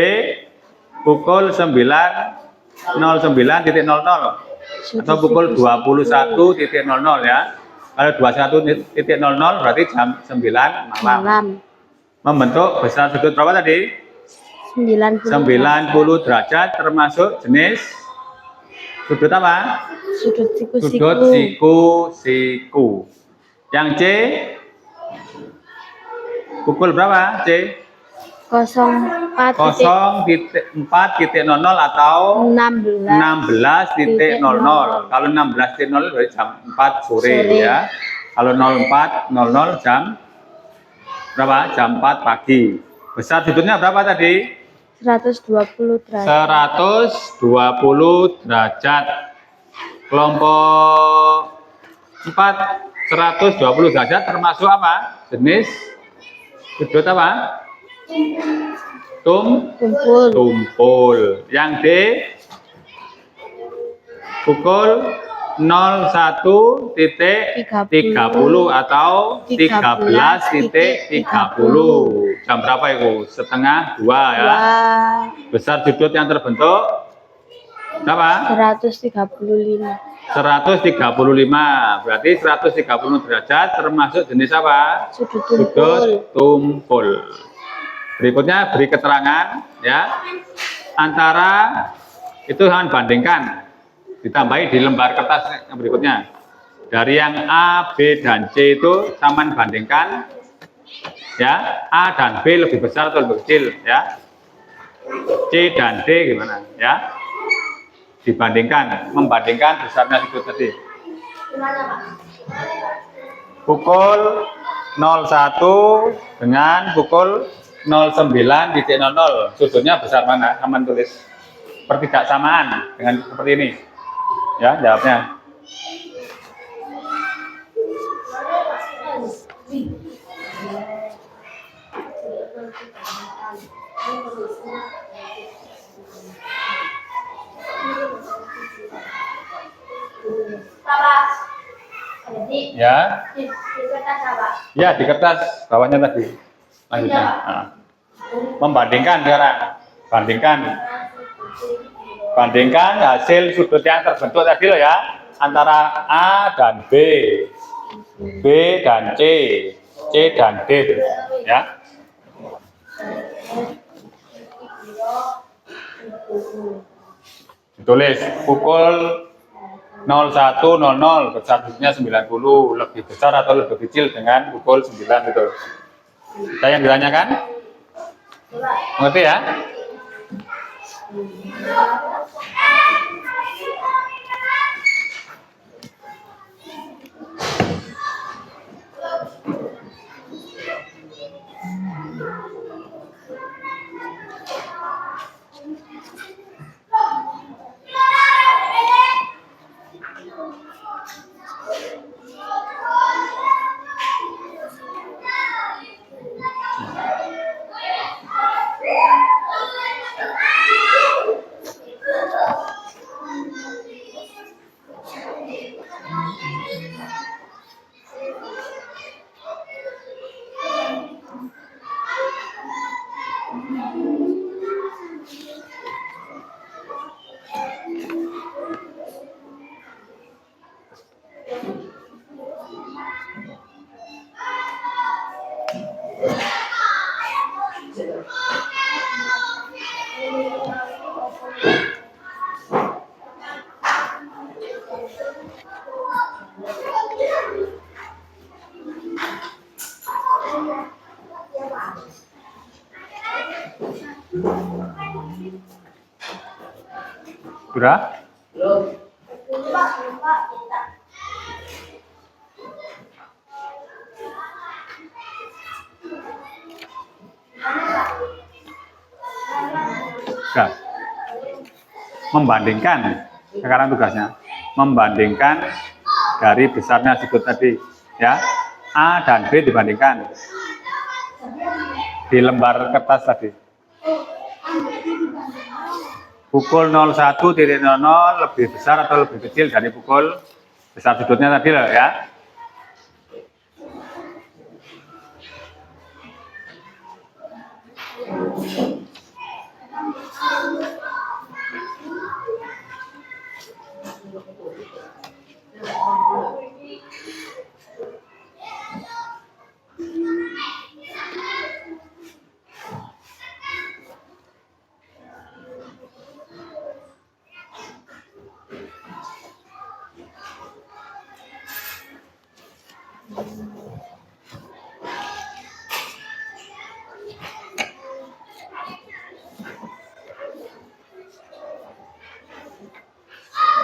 pukul 9.09.00 atau pukul 21.00 ya. Kalau 21.00 berarti jam 9 malam. Membentuk besar sudut berapa tadi? 90 derajat termasuk jenis sudut apa? Sudut siku-siku. Sudut siku-siku. Yang C pukul berapa? C 04.00 atau 16.00. 16.00. Kalau 16.00 berarti jam 4 sore ya. Kalau 04.00 jam berapa? Jam 4 pagi. Besar sudutnya berapa tadi? 120 derajat. 120 derajat. Kelompok 4 120 derajat termasuk apa? Jenis sudut apa? Tumpul. tumpul. Yang D pukul 01.30 atau 13.30. Jam berapa itu? Setengah 2 ya. Besar sudut yang terbentuk berapa? 135. 135. Berarti 130 derajat termasuk jenis apa? Sudut Sudut tumpul. tumpul. Berikutnya beri keterangan ya antara itu jangan bandingkan, ditambahi di lembar kertas yang berikutnya. Dari yang A, B, dan C itu samaan bandingkan ya, A dan B lebih besar atau lebih kecil ya, C dan D gimana ya, dibandingkan, membandingkan besarnya sudut tadi. Pukul 01 dengan pukul 09.00, sudutnya besar mana? Aman tulis pertidaksamaan dengan seperti ini ya jawabnya. Ya, ya di kertas bawahnya tadi. Lanjutnya, nah. Membandingkan sekarang, bandingkan hasil sudut yang terbentuk tadi loh ya, antara A dan B, B dan C, C dan D ya. Ditulis pukul 01.00 besar sudutnya 90, lebih besar atau lebih kecil dengan pukul 9 itu. Saya yang ditanyakan? Mengerti ya? Sudah? Sudah. Membandingkan, sekarang tugasnya membandingkan dari besarnya sudut tadi ya, A dan B dibandingkan di lembar kertas tadi. Pukul 01.00 lebih besar atau lebih kecil dari pukul besar sudutnya tadi loh ya.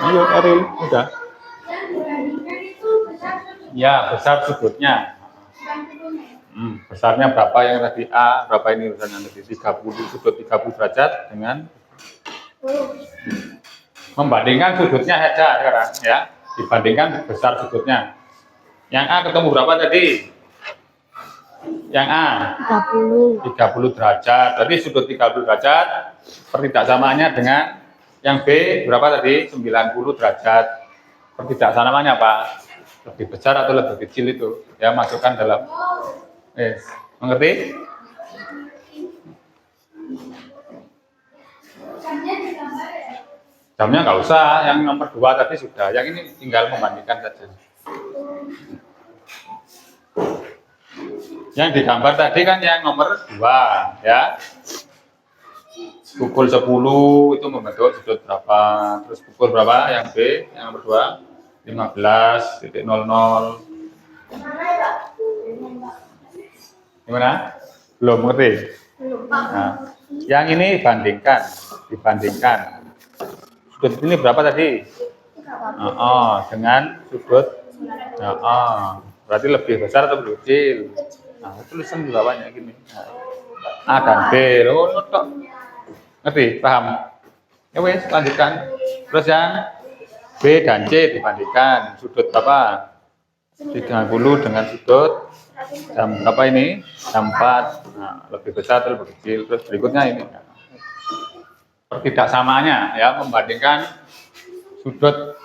Ayo Eril, udah. Ya, besar sudutnya. Besarnya berapa yang tadi A, berapa ini misalnya tadi 30, sudut 30 derajat dengan membandingkan sudutnya saja sekarang ya, dibandingkan besar sudutnya. Yang A ketemu berapa tadi? Yang A 30 derajat. Berarti sudut 30 derajat pertidaksamaannya dengan yang B berapa tadi? 90 derajat. Pertidaksamaannya apa? Lebih besar atau lebih kecil itu? Ya, masukkan dalam. Mengerti? Jamnya nggak usah, yang nomor 2 tadi sudah. Yang ini tinggal membandingkan saja. Yang digambar tadi kan yang nomor 2, ya. Pukul 10 itu membentuk sudut berapa? Terus pukul berapa? Yang B, yang nomor 2, 15.00. Gimana? Belum ngerti? Nah, yang ini dibandingkan. Sudut ini berapa tadi? Dengan sudut. Berarti lebih besar atau lebih kecil? Nah, tulisan di bawahnya gini. A dan B. Ngerti? Paham? Ya wes, lanjutkan. Terus yang B dan C dibandingkan. Sudut berapa? 30 dengan sudut jam berapa ini? Jam 4. Nah, lebih besar atau lebih kecil? Terus berikutnya ini. Pertidaksamaannya ya, membandingkan sudut.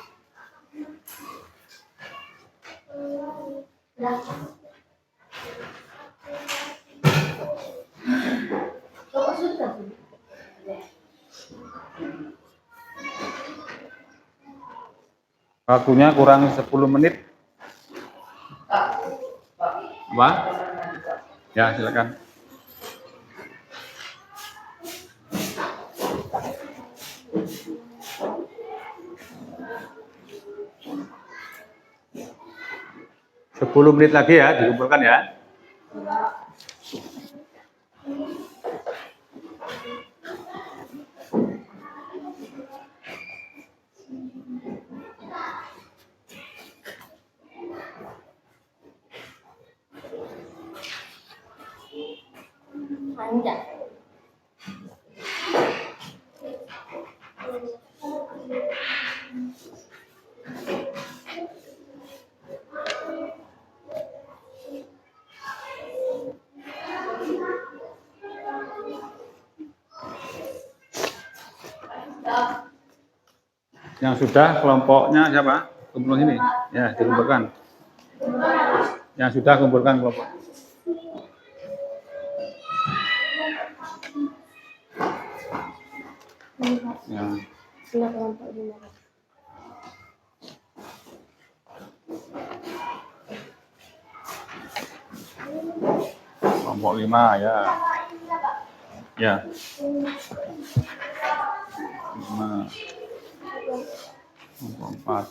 Waktunya kurang 10 menit. Apa? Ya, silakan. Sepuluh menit lagi ya, dikumpulkan ya. Yang sudah kelompoknya siapa? Kumpul sini. Ya, dikumpulkan. Yang sudah kumpulkan kelompok. Ya. Kelompok 5 ya. Ya. 5. Kelompok 4.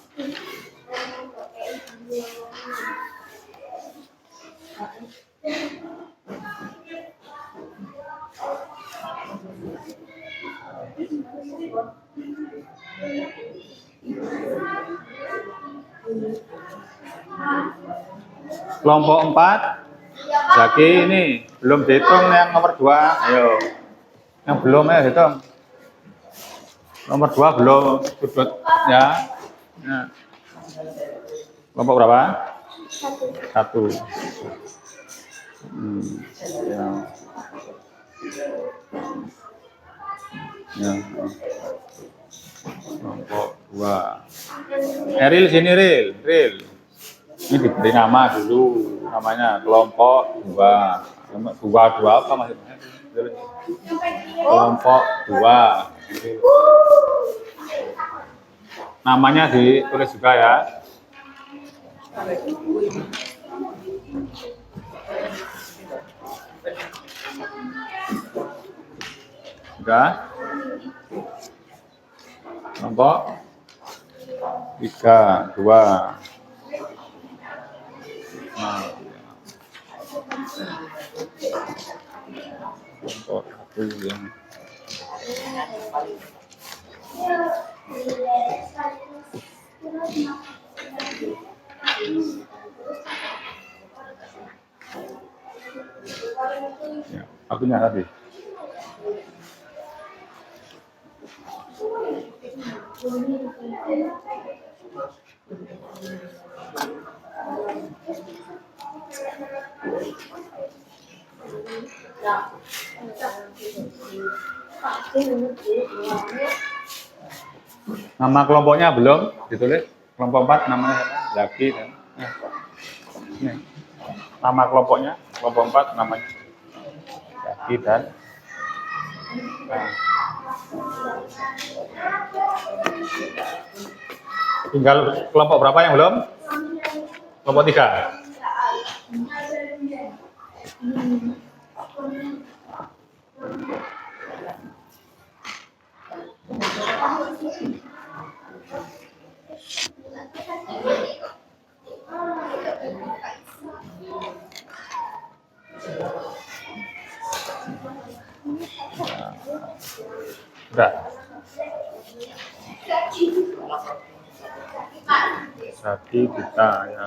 Kelompok 4. Lagi ini belum dihitung yang nomor 2. Ayo. Yang belum ya hitung. Nomor 2 belum sudut ya. Ya. Kelompok berapa? 1. Ya. Ya. Kelompok 2. Ril sini Ril. Ini diberi nama dulu, namanya kelompok 2. Dua apa maksudnya? Kelompok 2. Namanya ditulis juga ya. Sudah? Kelompok 3, 2. Kelompok 1 yang ya, waktunya tadi. Nama kelompoknya belum ditulis. Kelompok 4 namanya Zaki. Ini. Nama kelompoknya, kelompok 4 namanya Zaki dan nah. Tinggal kelompok berapa yang belum? Kelompok 3. Udah. Zaki kita ya.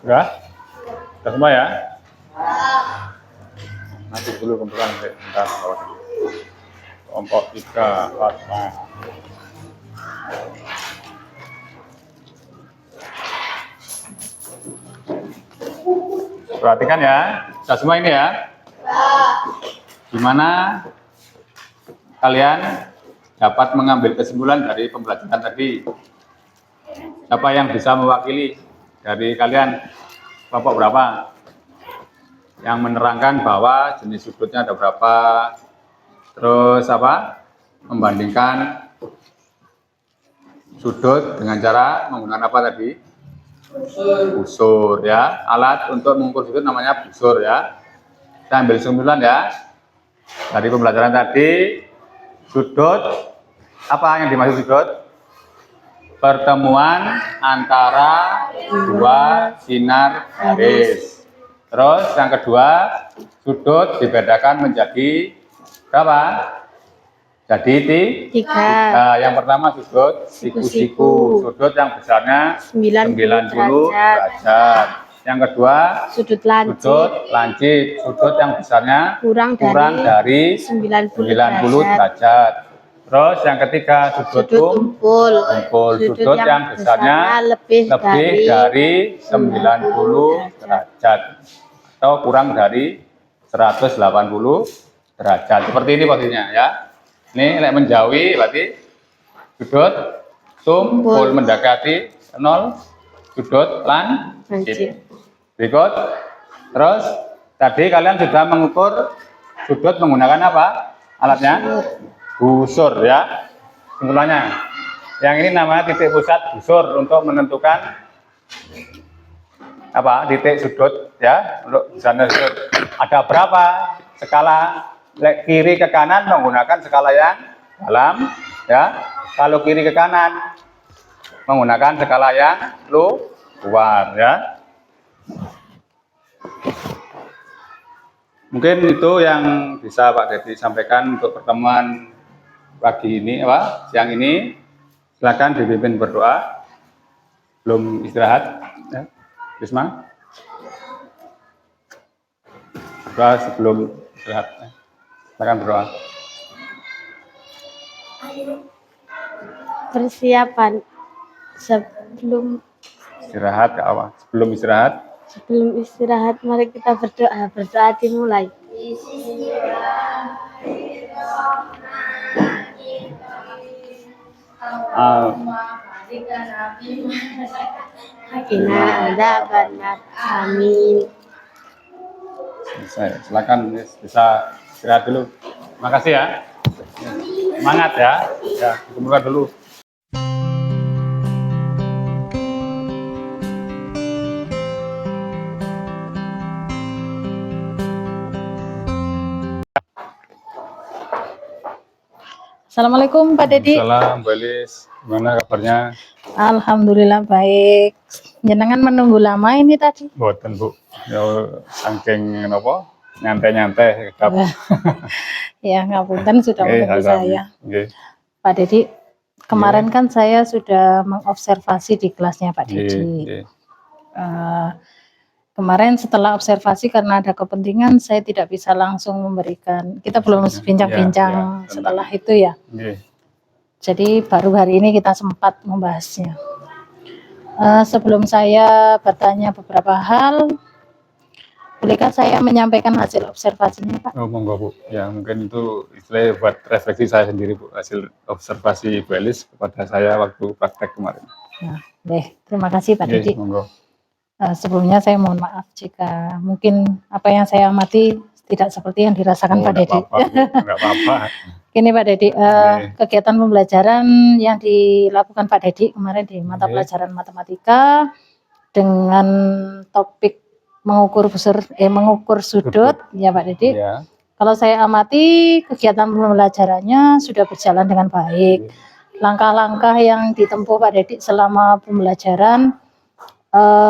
Udah? Udah semua ya? Nanti dulu kumpulan bentar. Kelompok 3 Fatma. Perhatikan ya, kita semua ini ya. Gimana kalian dapat mengambil kesimpulan dari pembelajaran tadi? Siapa yang bisa mewakili dari kalian? Kelompok berapa? Yang menerangkan bahwa jenis sudutnya ada berapa? Terus apa? Membandingkan sudut dengan cara menggunakan apa tadi? Busur ya. Alat untuk mengukur sudut namanya busur ya. Kita ambil kesimpulan ya. Dari pembelajaran tadi, sudut apa yang dimaksud sudut? Pertemuan antara dua sinar garis. Terus yang kedua, sudut dibedakan menjadi berapa? Jadi tiga. Nah, yang pertama sudut siku-siku. Sudut yang besarnya 90 derajat. Yang kedua Sudut lancip. Sudut yang besarnya kurang dari 90 derajat. Terus yang ketiga sudut tumpul. Sudut yang besarnya lebih dari 90 derajat atau kurang dari 180 derajat. Seperti ini posisinya ya. Ini menjauhi berarti sudut tumpul mendekati 0 sudut lancip. Berikut. Terus tadi kalian sudah mengukur sudut menggunakan apa? Alatnya? Busur ya. Simpulannya. Yang ini namanya titik pusat busur untuk menentukan apa? Titik sudut ya. Untuk misalnya sudut ada berapa skala kiri ke kanan menggunakan skala yang dalam ya. Kalau kiri ke kanan menggunakan skala yang luar ya. Mungkin itu yang bisa Pak Dedi sampaikan untuk pertemuan pagi ini, siang ini. Silakan dipimpin berdoa. Belum istirahat, ya. Risma. Doa sebelum istirahat. Ya. Silakan berdoa. Persiapan sebelum Istirahat ke awal. Sebelum istirahat, mari kita berdoa. Berdoa dimulai. Ina ada benar. Amin. Selesai. Silakan bisa istirahat dulu. Makasih ya. Semangat ya. Ya, dikumpulkan dulu. Assalamualaikum Pak Dedi. Salam, Bu Elis. Gimana kabarnya? Alhamdulillah baik. Jenengan menunggu lama ini tadi. Boten, Bu. Ya, saking napa? Nyantai-nyantai kegap. Ya, ngapunten sudah menunggu saya. Nggih. Pak Dedi, kemarin kan saya sudah mengobservasi di kelasnya Pak Dedi. Kemarin setelah observasi karena ada kepentingan saya tidak bisa langsung memberikan. Kita belum bincang-bincang setelah itu ya. Jadi baru hari ini kita sempat membahasnya. Sebelum saya bertanya beberapa hal, bolehkah saya menyampaikan hasil observasinya Pak? Oh, monggo Bu. Ya mungkin itu istilahnya buat refleksi saya sendiri Bu, hasil observasi Bu Elis kepada saya waktu praktek kemarin. Nah, terima kasih Pak Dedi. Monggo. Sebelumnya saya mohon maaf jika mungkin apa yang saya amati tidak seperti yang dirasakan Pak Dedi. Enggak apa-apa. Gini Pak Dedi, kegiatan pembelajaran yang dilakukan Pak Dedi kemarin di mata pelajaran matematika dengan topik mengukur sudut ya Pak Dedi. Ya. Kalau saya amati kegiatan pembelajarannya sudah berjalan dengan baik. Langkah-langkah yang ditempuh Pak Dedi selama pembelajaran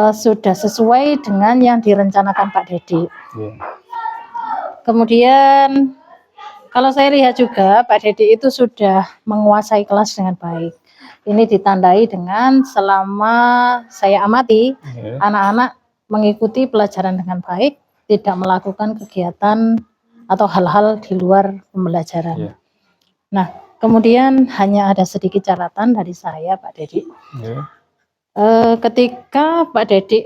sudah sesuai dengan yang direncanakan Pak Dedi. Kemudian kalau saya lihat juga Pak Dedi itu sudah menguasai kelas dengan baik. Ini ditandai dengan selama saya amati anak-anak mengikuti pelajaran dengan baik, tidak melakukan kegiatan atau hal-hal di luar pembelajaran. Nah, kemudian hanya ada sedikit catatan dari saya Pak Dedi. Ketika Pak Dedi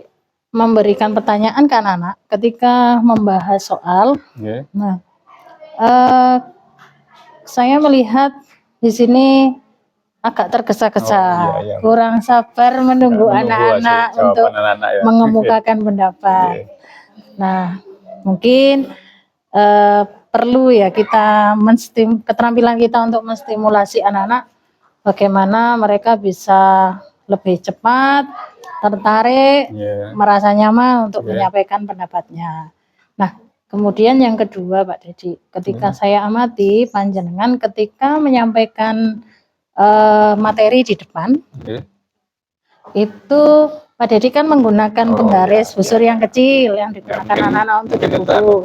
memberikan pertanyaan ke anak-anak, ketika membahas soal, nah, saya melihat di sini agak tergesa-gesa, kurang sabar menunggu anak-anak untuk mengemukakan pendapat. Nah, mungkin perlu ya kita keterampilan kita untuk menstimulasi anak-anak bagaimana mereka bisa lebih cepat, tertarik, merasa nyaman untuk menyampaikan pendapatnya. Nah, kemudian yang kedua Pak Dedi, ketika saya amati panjenengan ketika menyampaikan materi di depan, itu Pak Dedi kan menggunakan penggaris busur yang kecil yang digunakan anak-anak untuk di buku.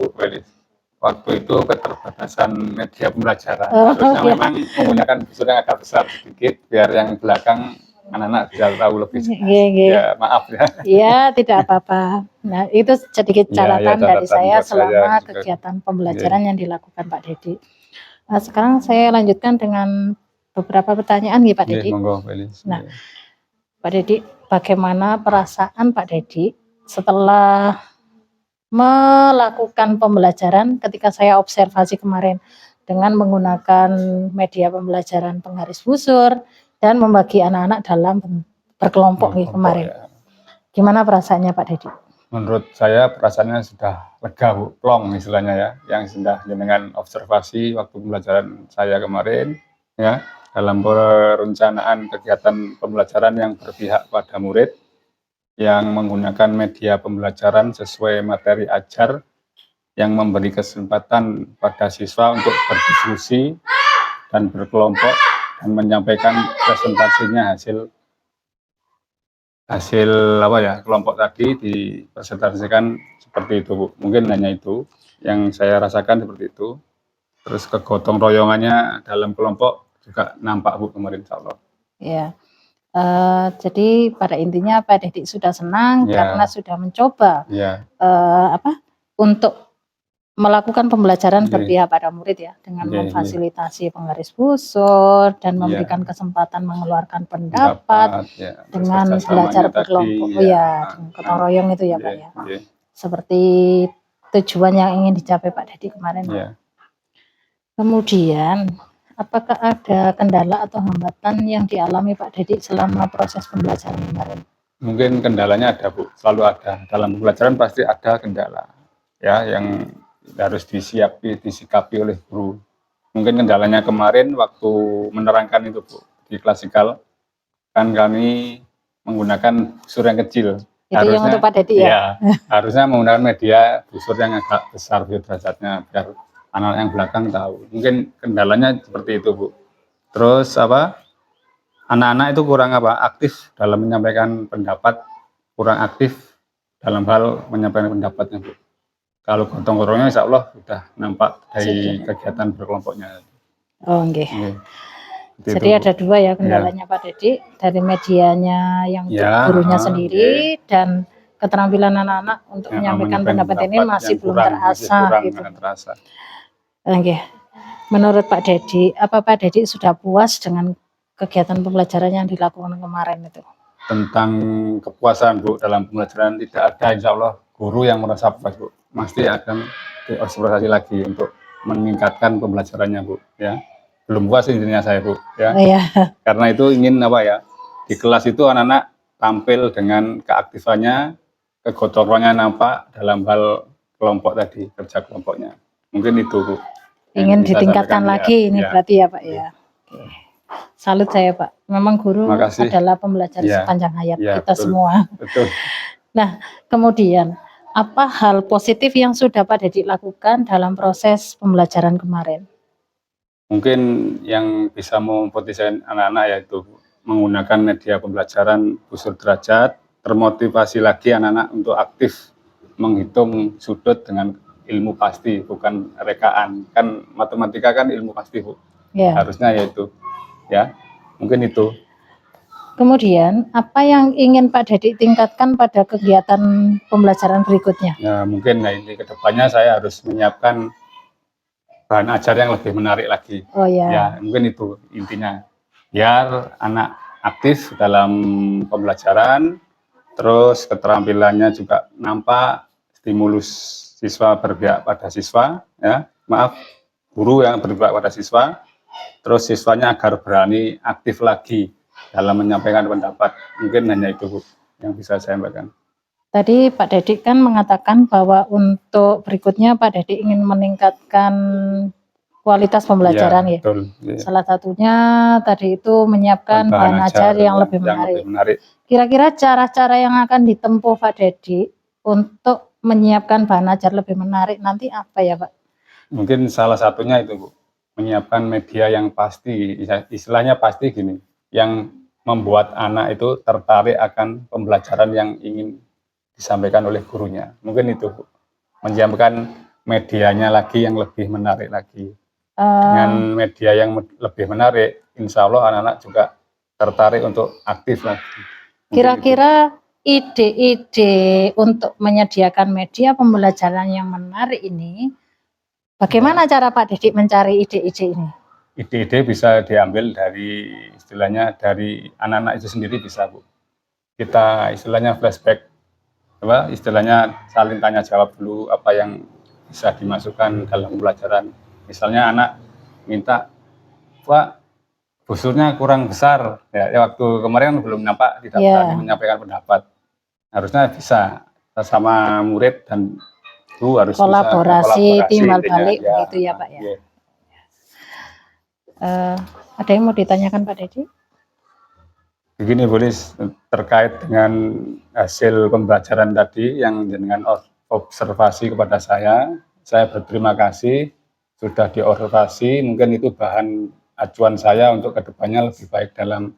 Waktu itu keterbatasan media pembelajaran, harusnya memang menggunakan busur yang agak besar sedikit biar yang belakang anak-anak bisa tahu lebih jelas. Ya, maaf ya. Iya, tidak apa-apa. Nah, itu sedikit catatan dari saya selama kegiatan pembelajaran yang dilakukan Pak Dedi. Sekarang saya lanjutkan dengan beberapa pertanyaan nih Pak Dedi. Nah, Pak Dedi, bagaimana perasaan Pak Dedi setelah melakukan pembelajaran ketika saya observasi kemarin dengan menggunakan media pembelajaran penggaris busur dan membagi anak-anak dalam berkelompok kemarin. Gimana perasaannya Pak Dedi? Menurut saya perasaannya sudah lega Bu, plong istilahnya ya, yang sudah dengan observasi waktu pembelajaran saya kemarin ya, dalam perencanaan kegiatan pembelajaran yang berpihak pada murid, yang menggunakan media pembelajaran sesuai materi ajar, yang memberi kesempatan pada siswa untuk berdiskusi dan berkelompok dan menyampaikan presentasinya hasil apa ya kelompok tadi dipresentasikan seperti itu Bu. Mungkin hanya itu yang saya rasakan seperti itu. Terus kegotong royongannya dalam kelompok juga nampak Bu kemarin insya Allah. Ya. Jadi pada intinya Pak Dedi sudah senang karena sudah mencoba untuk melakukan pembelajaran berpihak pada murid ya, dengan memfasilitasi penggaris busur dan memberikan kesempatan mengeluarkan pendapat dengan belajar berkelompok gotong royong itu ya Pak ya. Seperti tujuan yang ingin dicapai Pak Dedi kemarin. Kemudian apakah ada kendala atau hambatan yang dialami Pak Dedi selama proses pembelajaran kemarin? Mungkin kendalanya ada Bu, selalu ada. Dalam pembelajaran pasti ada kendala ya yang harus disikapi oleh guru. Mungkin kendalanya kemarin waktu menerangkan itu Bu, di klasikal kan kami menggunakan busur yang kecil. Itu harusnya, yang untuk Pak Dedi ya? Harusnya menggunakan media busur yang agak besar derajatnya biar anak yang belakang tahu. Mungkin kendalanya seperti itu Bu. Terus anak-anak itu kurang aktif dalam menyampaikan pendapat, kurang aktif dalam hal menyampaikan pendapatnya, Bu. Kalau gotong royongnya insya Allah sudah nampak dari kegiatan berkelompoknya. Oh, nggih. Itu Jadi ada dua ya kendalanya Pak Dedi, dari medianya yang untuk gurunya sendiri dan keterampilan anak-anak untuk menyampaikan pendapat ini masih belum terasa. Menurut Pak Dedi, apa Pak Dedi sudah puas dengan kegiatan pembelajaran yang dilakukan kemarin itu? Tentang kepuasan, Bu, dalam pembelajaran tidak ada insya Allah guru yang merasa puas, Bu. Pasti akan dieksploitasi lagi untuk meningkatkan pembelajarannya, Bu, ya. Belum puas intinya saya, Bu, ya. Oh, ya. Karena itu ingin di kelas itu anak-anak tampil dengan keaktifannya, kegotorannya nampak dalam hal kelompok tadi, kerja kelompoknya. Mungkin itu, Bu. Ingin ditingkatkan lagi ini berarti ya, Pak, ya. Oke. Salut saya, Pak. Memang guru adalah pembelajar sepanjang hayat kita semua. Betul. Nah, kemudian apa hal positif yang sudah Pak Dedi lakukan dalam proses pembelajaran kemarin? Mungkin yang bisa memotivasi anak-anak yaitu menggunakan media pembelajaran Busur Derajat, termotivasi lagi anak-anak untuk aktif menghitung sudut dengan ilmu pasti, bukan rekaan. Kan matematika kan ilmu pasti, Bu. Ya. Harusnya yaitu, ya, mungkin itu. Kemudian, apa yang ingin Pak Dedi tingkatkan pada kegiatan pembelajaran berikutnya? Ya, mungkin ini kedepannya saya harus menyiapkan bahan ajar yang lebih menarik lagi. Oh ya. Ya, mungkin itu intinya. Biar anak aktif dalam pembelajaran, terus keterampilannya juga nampak, stimulus siswa berpihak pada siswa, ya, maaf, guru yang berpihak pada siswa, terus siswanya agar berani aktif lagi dalam menyampaikan pendapat. Mungkin hanya itu, Bu, yang bisa saya sampaikan. Tadi Pak Dedi kan mengatakan bahwa untuk berikutnya Pak Dedi ingin meningkatkan kualitas pembelajaran ya. Betul, ya. Salah satunya tadi itu menyiapkan bahan ajar yang lebih menarik. Kira-kira cara-cara yang akan ditempuh Pak Dedi untuk menyiapkan bahan ajar lebih menarik nanti apa ya, Pak? Mungkin salah satunya itu, Bu, menyiapkan media yang pasti, istilahnya pasti gini, yang membuat anak itu tertarik akan pembelajaran yang ingin disampaikan oleh gurunya. Mungkin itu, Bu, menyiapkan medianya lagi yang lebih menarik lagi. Dengan media yang lebih menarik, insya Allah anak-anak juga tertarik untuk aktif lagi. Kira-kira ide-ide untuk menyediakan media pembelajaran yang menarik ini, bagaimana cara Pak Dedi mencari ide-ide ini? Ide-ide bisa diambil dari istilahnya dari anak-anak itu sendiri bisa, Bu. Kita istilahnya flashback, istilahnya saling tanya jawab dulu apa yang bisa dimasukkan dalam pembelajaran. Misalnya anak minta, Pak, busurnya kurang besar. Ya, waktu kemarin belum nampak, tidak berani menyampaikan pendapat. Harusnya bisa sama murid dan guru harus kolaborasi timbal balik begitu ya, Pak ya. Ada yang mau ditanyakan Pak Dedi? Begini, Bolis, terkait dengan hasil pembelajaran tadi yang dengan observasi kepada saya berterima kasih sudah diobservasi. Mungkin itu bahan acuan saya untuk kedepannya lebih baik dalam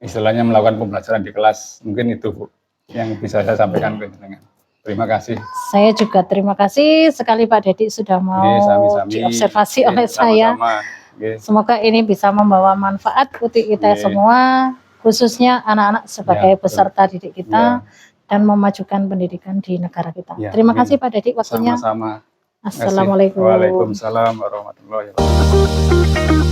istilahnya melakukan pembelajaran di kelas. Mungkin itu, Bu, yang bisa saya sampaikan ke jenengan. Terima kasih. Saya juga terima kasih sekali Pak Dedi sudah mau diobservasi oleh saya. Semoga ini bisa membawa manfaat untuk kita semua, khususnya anak-anak sebagai peserta didik kita dan memajukan pendidikan di negara kita. Terima kasih Pak Dedi waktunya. Sama-sama. Assalamualaikum. Waalaikumsalam warahmatullahi wabarakatuh.